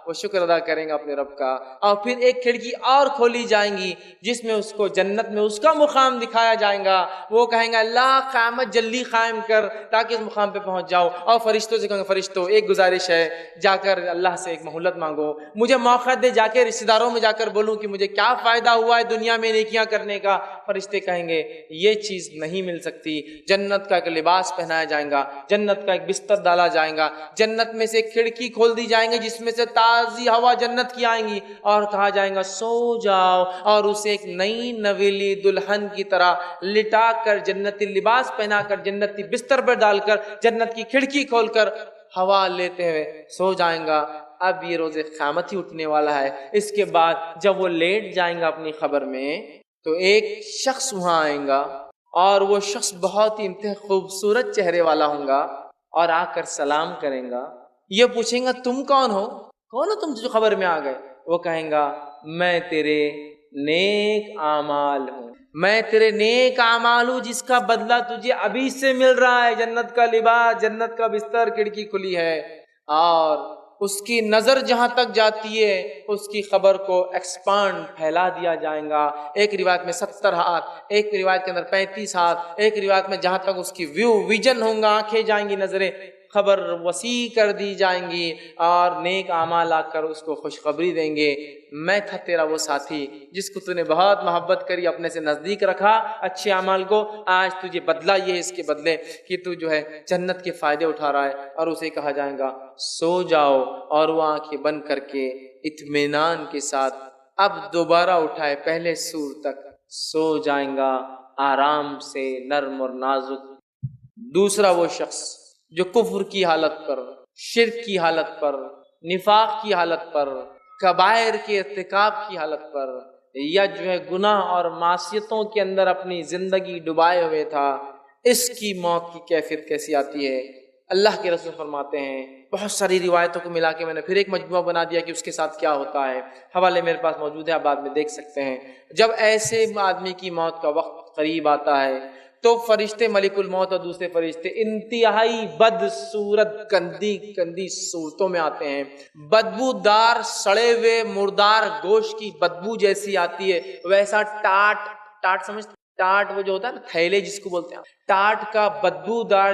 A: وہ شکر ادا کریں گا اپنے رب کا. اور پھر ایک کھڑکی اور کھولی جائیں گی جس میں اس کو جنت میں اس کا مقام دکھایا جائے گا. وہ کہیں گا اللہ قیامت جلدی قائم کر تاکہ اس مقام پہ پہنچ جاؤ. اور فرشتوں سے کہیں گے فرشتوں ایک گزارش ہے، جا کر اللہ سے ایک مہلت مانگو، مجھے موقع دے، جا کے رشتہ داروں میں جا کر بولوں کہ مجھے کیا فائدہ ہوا ہے دنیا میں نیکیاں کرنے کا. فرشتے کہیں گے یہ چیز نہیں مل سکتی. جنت کا ایک لباس پہنایا جائے گا، جنت کا ایک بستر ڈالا جائے گا، جنت میں سے ایک کھڑکی کھول دی جائیں گے جس میں سے تازی ہوا جنت کی آئیں گی، اور کہا جائے گا سو جاؤ. اور اسے ایک نئی نویلی دلہن کی طرح لٹا کر، جنتی لباس پہنا کر، جنتی بستر پر ڈال کر، جنت کی کھڑکی کھول کر ہوا لیتے ہوئے سو جائیں گا. اب یہ روز قیامت ہی اٹھنے والا ہے. اس کے بعد جب وہ لیٹ جائیں گا اپنی خبر میں تو ایک شخص وہاں آئیں گا، اور وہ شخص بہت ہی انتہائی خوبصورت چہرے والا ہوں گا، اور آ کر سلام کریں گا. یہ پوچھیں گا تم کون ہو تم جو خبر میں آ گئے؟ وہ کہیں گا میں تیرے نیک اعمال ہوں، میں تیرے نیک اعمال ہوں جس کا بدلہ تجھے ابھی سے مل رہا ہے. جنت کا لباس، جنت کا بستر، کھڑکی کھلی ہے، اور اس کی نظر جہاں تک جاتی ہے اس کی خبر کو ایکسپانڈ پھیلا دیا جائے گا. ایک روایت میں 70 ہاتھ، ایک روایت کے اندر 35 ہاتھ، ایک روایت میں جہاں تک اس کی ویژن ہوں گا، آنکھیں جائیں گی، نظریں، خبر وسیع کر دی جائیں گی، اور نیک اعمال آ کر اس کو خوشخبری دیں گے میں تھا تیرا وہ ساتھی جس کو تو نے بہت محبت کری، اپنے سے نزدیک رکھا اچھے اعمال کو، آج تجھے بدلہ یہ ہے اس کے بدلے کہ تو جو ہے جنت کے فائدے اٹھا رہا ہے. اور اسے کہا جائے گا سو جاؤ، اور وہ آنکھیں بند کر کے اطمینان کے ساتھ اب دوبارہ اٹھائے پہلے سور تک سو جائیں گا آرام سے، نرم اور نازک. دوسرا وہ شخص جو کفر کی حالت پر، شرک کی حالت پر، نفاق کی حالت پر، کبائر کے ارتکاب کی حالت پر، یا جو ہے گناہ اور معصیتوں کے اندر اپنی زندگی ڈبائے ہوئے تھا، اس کی موت کی کیفیت کیسی آتی ہے؟ اللہ کے رسول فرماتے ہیں، بہت ساری روایتوں کو ملا کے میں نے پھر ایک مجموعہ بنا دیا کہ اس کے ساتھ کیا ہوتا ہے. حوالے میرے پاس موجود ہے، آپ بعد میں دیکھ سکتے ہیں. جب ایسے آدمی کی موت کا وقت قریب آتا ہے تو فرشتے ملک الموت اور دوسرے فرشتے انتہائی بدصورت گندی گندی صورتوں میں آتے ہیں، بدبودار سڑے ہوئے مردار گوشت کی بدبو جیسی آتی ہے، ویسا ٹاٹ سمجھتے، ٹاٹ وہ جو ہوتا ہے نا تھیلے جس کو بولتے ہیں، ٹاٹ کا بدبودار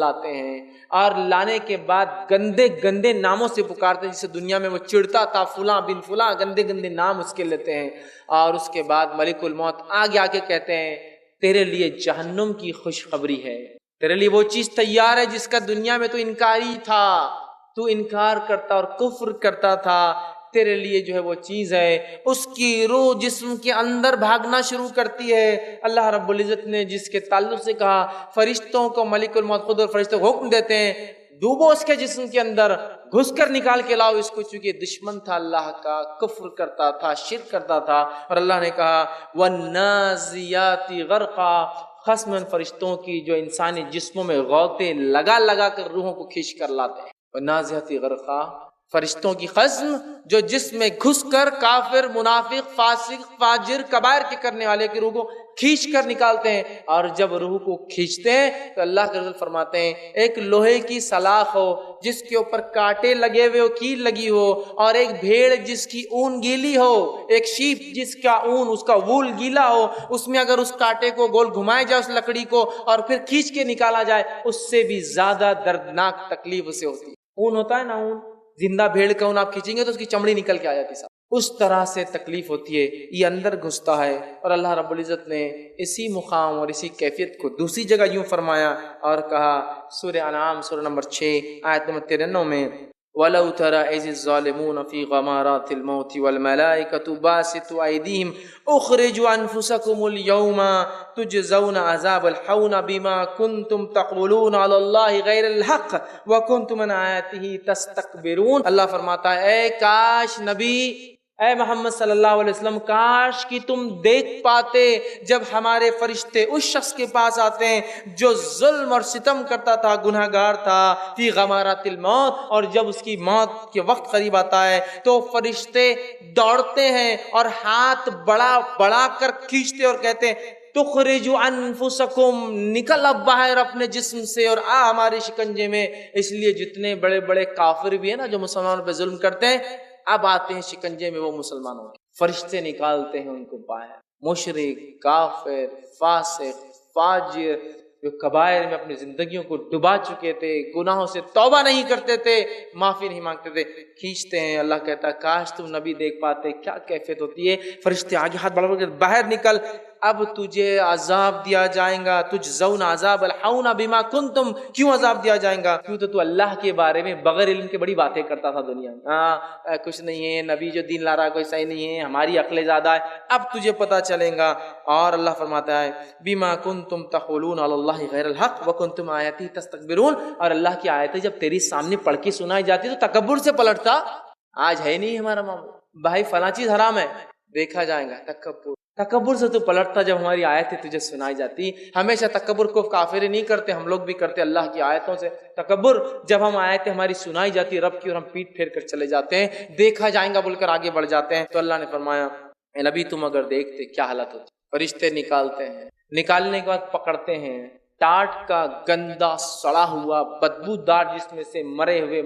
A: لاتے ہیں، اور لانے کے بعد گندے گندے ناموں سے پکارتے ہیں، جسے دنیا میں وہ چڑھتا تھا فلاں بن فلاں، گندے گندے نام اس کے لیتے ہیں، اور اس کے بعد ملک الموت آگے آ کے کہتے ہیں تیرے لیے جہنم کی خوشخبری ہے، تیرے لیے وہ چیز تیار ہے جس کا دنیا میں تو انکاری تھا، تو انکار کرتا اور کفر کرتا تھا، تیرے لیے جو ہے وہ چیز ہے۔ اس کی روح جسم کے اندر بھاگنا شروع کرتی ہے۔ اللہ رب العزت نے جس کے تعلق سے کہا، فرشتوں کو ملک الموت خود اور فرشتوں کو حکم دیتے ہیں ڈوبو اس کے جسم کے اندر، گھس کر نکال کے لاؤ اس کو، چونکہ دشمن تھا اللہ کا، کفر کرتا تھا، شرک کرتا تھا۔ اور اللہ نے کہا وَالنَّازِيَاتِ غَرْقًا، خصم فرشتوں کی جو انسانی جسموں میں غوطے لگا لگا کر روحوں کو کھینچ کر لاتے ہیں، وَالنَّازِيَاتِ غَرْقًا، فرشتوں کی خصم جو جسم میں گھس کر کافر، منافق، فاسق، فاجر، کبائر کے کرنے والے کی روح کو کھینچ کر نکالتے ہیں، اور جب روح کو کھینچتے ہیں تو اللہ کے رسول فرماتے ہیں ایک لوہے کی سلاخ ہو جس کے اوپر کانٹے لگے ہوئے ہو، کیل لگی ہو، اور ایک بھیڑ جس کی اون گیلی ہو، ایک شیپ جس کا اون، اس کا وول گیلا ہو، اس میں اگر اس کانٹے کو گول گھمایا جائے اس لکڑی کو اور پھر کھینچ کے نکالا جائے، اس سے بھی زیادہ دردناک تکلیف اسے ہوتی ہے۔ اون ہوتا ہے نا، اون، زندہ بھیڑ کا اون آپ کھینچیں گے تو اس کی چمڑی نکل کے آ جاتی ہے، اس طرح سے تکلیف ہوتی ہے، یہ اندر گھستا ہے۔ اور اللہ رب العزت نے اسی مقام اور اسی کیفیت کو دوسری جگہ یوں فرمایا اور کہا، سورہ انعام سورہ نمبر 6 آیت نمبر 93 میں، وَلَوْ تَرَى إِذِ الظَّالِمُونَ فِي غَمَارَاتِ الْمَوْتِ وَالْمَلَائِكَةُ بَاسِطُو أَيْدِيهِمْ أُخْرِجُوا أَنفُسَكُمُ الْيَوْمَ تُجْزَوْنَ عَذَابَ الْحَوْنِ بِمَا كُنْتُمْ تَقُولُونَ عَلَى اللَّهِ غَيْرَ الْحَقِّ وَكُنْتُمْ عَنْ آيَاتِهِ تَسْتَكْبِرُونَ۔ اللہ فرماتا ہے اے کاش نبی، اے محمد صلی اللہ علیہ وسلم، کاش کہ تم دیکھ پاتے جب ہمارے فرشتے اس شخص کے پاس آتے ہیں جو ظلم اور ستم کرتا تھا، گناہ گار تھا، فی غمارات الموت، اور جب اس کی موت کے وقت قریب آتا ہے تو فرشتے دوڑتے ہیں اور ہاتھ بڑا بڑا کر کھینچتے اور کہتے ہیں تخرجوا انفسکم، نکل اب باہر اپنے جسم سے اور آ ہمارے شکنجے میں۔ اس لیے جتنے بڑے بڑے کافر بھی ہیں نا جو مسلمانوں پہ ظلم کرتے ہیں، اب آتے ہیں شکنجے میں وہ مسلمانوں کے، فرشتے نکالتے ہیں ان کو باہر، مشرک، کافر، فاسق، فاجر، جو کبائر میں اپنی زندگیوں کو ڈبا چکے تھے، گناہوں سے توبہ نہیں کرتے تھے، معافی نہیں مانگتے تھے، کھینچتے ہیں۔ اللہ کہتا ہے کاش تم نبی دیکھ پاتے کیا کیفیت ہوتی ہے۔ فرشتے آگے ہاتھ بڑھا کر باہر نکل، اب تجھے عذاب دیا جائے گا، تجزون عذاب الحون بما کنتم، کیوں عذاب دیا جائے گا؟ کیوں تو اللہ کے بارے میں بغیر علم کے بڑی باتیں کرتا تھا دنیا میں، کچھ نہیں ہے، نبی جو دین لا رہا ہے کوئی صحیح نہیں ہے، ہماری عقلیں زیادہ ہے، اب تجھے پتہ چلے گا۔ اور اللہ فرماتا ہے بما کنتم تقولون علی اللہ غیر الحق وکنتم آیاتی تستکبرون، اور اللہ کی آیتیں جب تیری سامنے پڑھ کے سنائی جاتی تو تکبر سے پلٹتا، آج ہے نہیں ہمارا معاملہ، بھائی فلاں چیز حرام ہے، دیکھا جائے گا، تکبر سے تو پلٹتا جب ہماری آیتیں تجھے سنائی جاتی۔ ہمیشہ تکبر کو کافر نہیں کرتے، ہم لوگ بھی کرتے اللہ کی آیتوں سے تکبر، جب ہم آیتیں ہماری سنائی جاتی رب کی اور ہم پیٹ پھیر کر چلے جاتے ہیں، دیکھا جائے گا بول کر آگے بڑھ جاتے ہیں۔ تو اللہ نے فرمایا اے نبی تم اگر دیکھتے کیا حالت ہوتی، فرشتے نکالتے ہیں، نکالنے کے بعد پکڑتے ہیں، ٹاٹ کا گندا سڑا ہوا بدبودار جس میں سے مرے ہوئے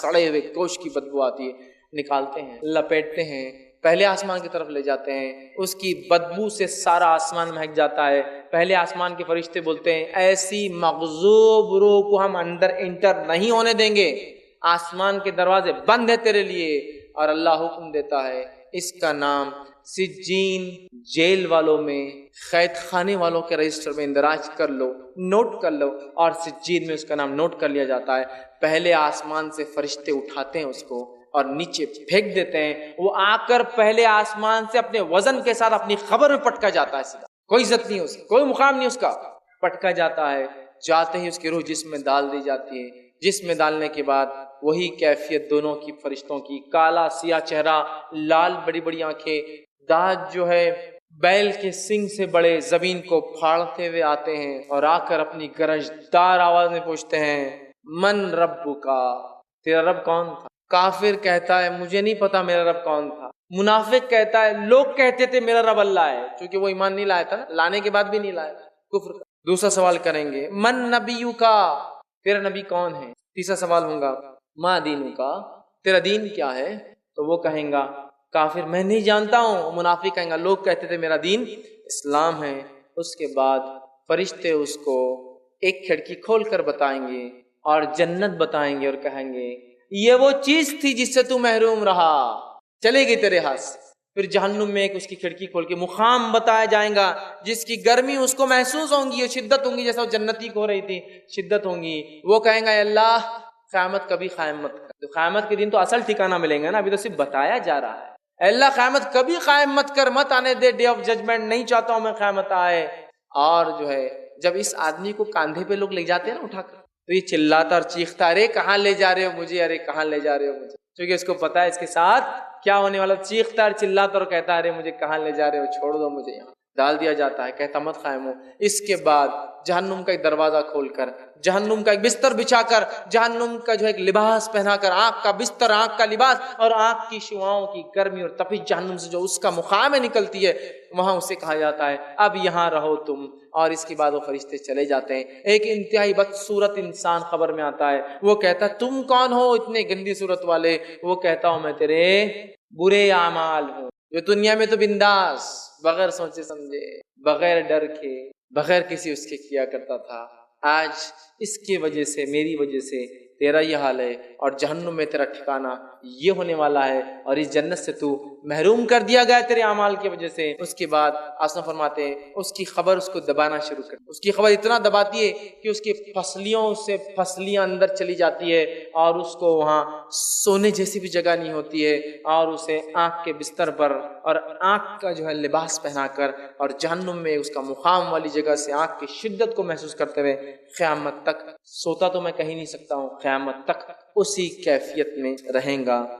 A: سڑے ہوئے گوشت کی بدبو آتی ہے، نکالتے ہیں، لپیٹتے ہیں، پہلے آسمان کی طرف لے جاتے ہیں، اس کی بدبو سے سارا آسمان مہک جاتا ہے۔ پہلے آسمان کے فرشتے بولتے ہیں ایسی مغضوب روح کو ہم اندر انٹر نہیں ہونے دیں گے، آسمان کے دروازے بند ہیں تیرے لیے۔ اور اللہ حکم دیتا ہے اس کا نام سجین، جیل والوں میں، قید خانے والوں کے رجسٹر میں اندراج کر لو، نوٹ کر لو، اور سجین میں اس کا نام نوٹ کر لیا جاتا ہے۔ پہلے آسمان سے فرشتے اٹھاتے ہیں اس کو اور نیچے پھینک دیتے ہیں، وہ آ کر پہلے آسمان سے اپنے وزن کے ساتھ اپنی خبر میں پٹکا جاتا ہے، سیدھا کوئی عزت نہیں اس کی، کوئی مقام نہیں اس کا، پٹکا جاتا ہے۔ جاتے ہی اس کی روح جسم میں ڈال دی جاتی ہے، جسم میں ڈالنے کے بعد وہی کیفیت دونوں کی فرشتوں کی، کالا سیاہ چہرہ، لال بڑی بڑی آنکھیں، دانت جو ہے بیل کے سنگ سے بڑے، زمین کو پھاڑتے ہوئے آتے ہیں اور آ کر اپنی گرجدار آواز میں پوچھتے ہیں من رب کا، تیرا رب کون تھا؟ کافر کہتا ہے مجھے نہیں پتا میرا رب کون تھا، منافق کہتا ہے لوگ کہتے تھے میرا رب اللہ ہے، چونکہ وہ ایمان نہیں لایا تھا نا، لانے کے بعد بھی نہیں لایا، کفر۔ دوسرا سوال کریں گے من نبیو کا، تیرا نبی کون ہے؟ تیسرا سوال ہوگا ما دینو کا، تیرا دین کیا ہے؟ تو وہ کہیں گا کافر میں نہیں جانتا ہوں، منافق کہیں گا لوگ کہتے تھے میرا دین اسلام ہے۔ اس کے بعد فرشتے اس کو ایک کھڑکی کھول کر بتائیں گے اور جنت بتائیں گے اور کہیں گے یہ وہ چیز تھی جس سے تو محروم رہا، چلے گی تیرے ہاتھ سے۔ پھر جہنم میں ایک اس کی کھڑکی کھول کے مقام بتایا جائیں گا جس کی گرمی اس کو محسوس ہوں گی اور شدت ہوں گی، جیسا وہ جنتی کو ہو رہی تھی شدت ہوں گی۔ وہ کہیں گا اے اللہ قیامت کبھی قائم مت کر، تو قیامت کے دن تو اصل ٹھکانہ ملیں گا نا، ابھی تو صرف بتایا جا رہا ہے۔ اے اللہ قیامت کبھی قائم مت کر، مت آنے دے ڈے آف ججمنٹ، نہیں چاہتا ہوں میں قیامت آئے۔ اور جو ہے جب اس آدمی کو کاندھے پہ لوگ لے جاتے ہیں نا اٹھا کر، تو یہ چلاتا اور چیختا ارے کہاں لے جا رہے ہو مجھے، ارے کہاں لے جا رہے ہو مجھے، کیونکہ اس کو پتا ہے اس کے ساتھ کیا ہونے والا، چیختا اور چلاتا اور کہتا ارے مجھے کہاں لے جا رہے ہو، چھوڑ دو مجھے، یہاں ڈال دیا جاتا ہے، کہتا مت قائم ہو۔ اس کے بعد جہنم کا ایک دروازہ کھول کر، جہنم کا ایک بستر بچھا کر، جہنم کا جو ایک لباس پہنا کر، آگ کا بستر، آگ کا لباس اور آگ کی شعاؤں کی گرمی اور تپش جہنم سے جو اس کا مقام میں نکلتی ہے، وہاں اسے کہا جاتا ہے اب یہاں رہو تم۔ اور اس کے بعد وہ فرشتے چلے جاتے ہیں۔ ایک انتہائی بدصورت انسان خبر میں آتا ہے، وہ کہتا ہے تم کون ہو اتنے گندی صورت والے؟ وہ کہتا ہوں میں تیرے برے اعمال ہوں، جو دنیا میں تو بنداس بغیر سوچے سمجھے، بغیر ڈر کے، بغیر کسی اس کے کیا کرتا تھا، آج اس کی وجہ سے، میری وجہ سے تیرا یہ حال ہے، اور جہنم میں تیرا ٹھکانہ یہ ہونے والا ہے، اور اس جنت سے تو محروم کر دیا گیا تیرے اعمال کی وجہ سے۔ اس کے بعد آسما فرماتے ہیں اس کی خبر اس کو دبانا شروع کر، اس کی خبر اتنا دباتی ہے کہ اس کی پسلیوں سے پسلیاں اندر چلی جاتی ہے، اور اس کو وہاں سونے جیسی بھی جگہ نہیں ہوتی ہے، اور اسے آنکھ کے بستر پر اور آنکھ کا جو ہے لباس پہنا کر، اور جہنم میں اس کا مقام والی جگہ سے آنکھ کی شدت کو محسوس کرتے ہوئے قیامت تک، سوتا تو میں کہیں نہیں سکتا ہوں، قیامت تک اسی کیفیت میں رہیں گا۔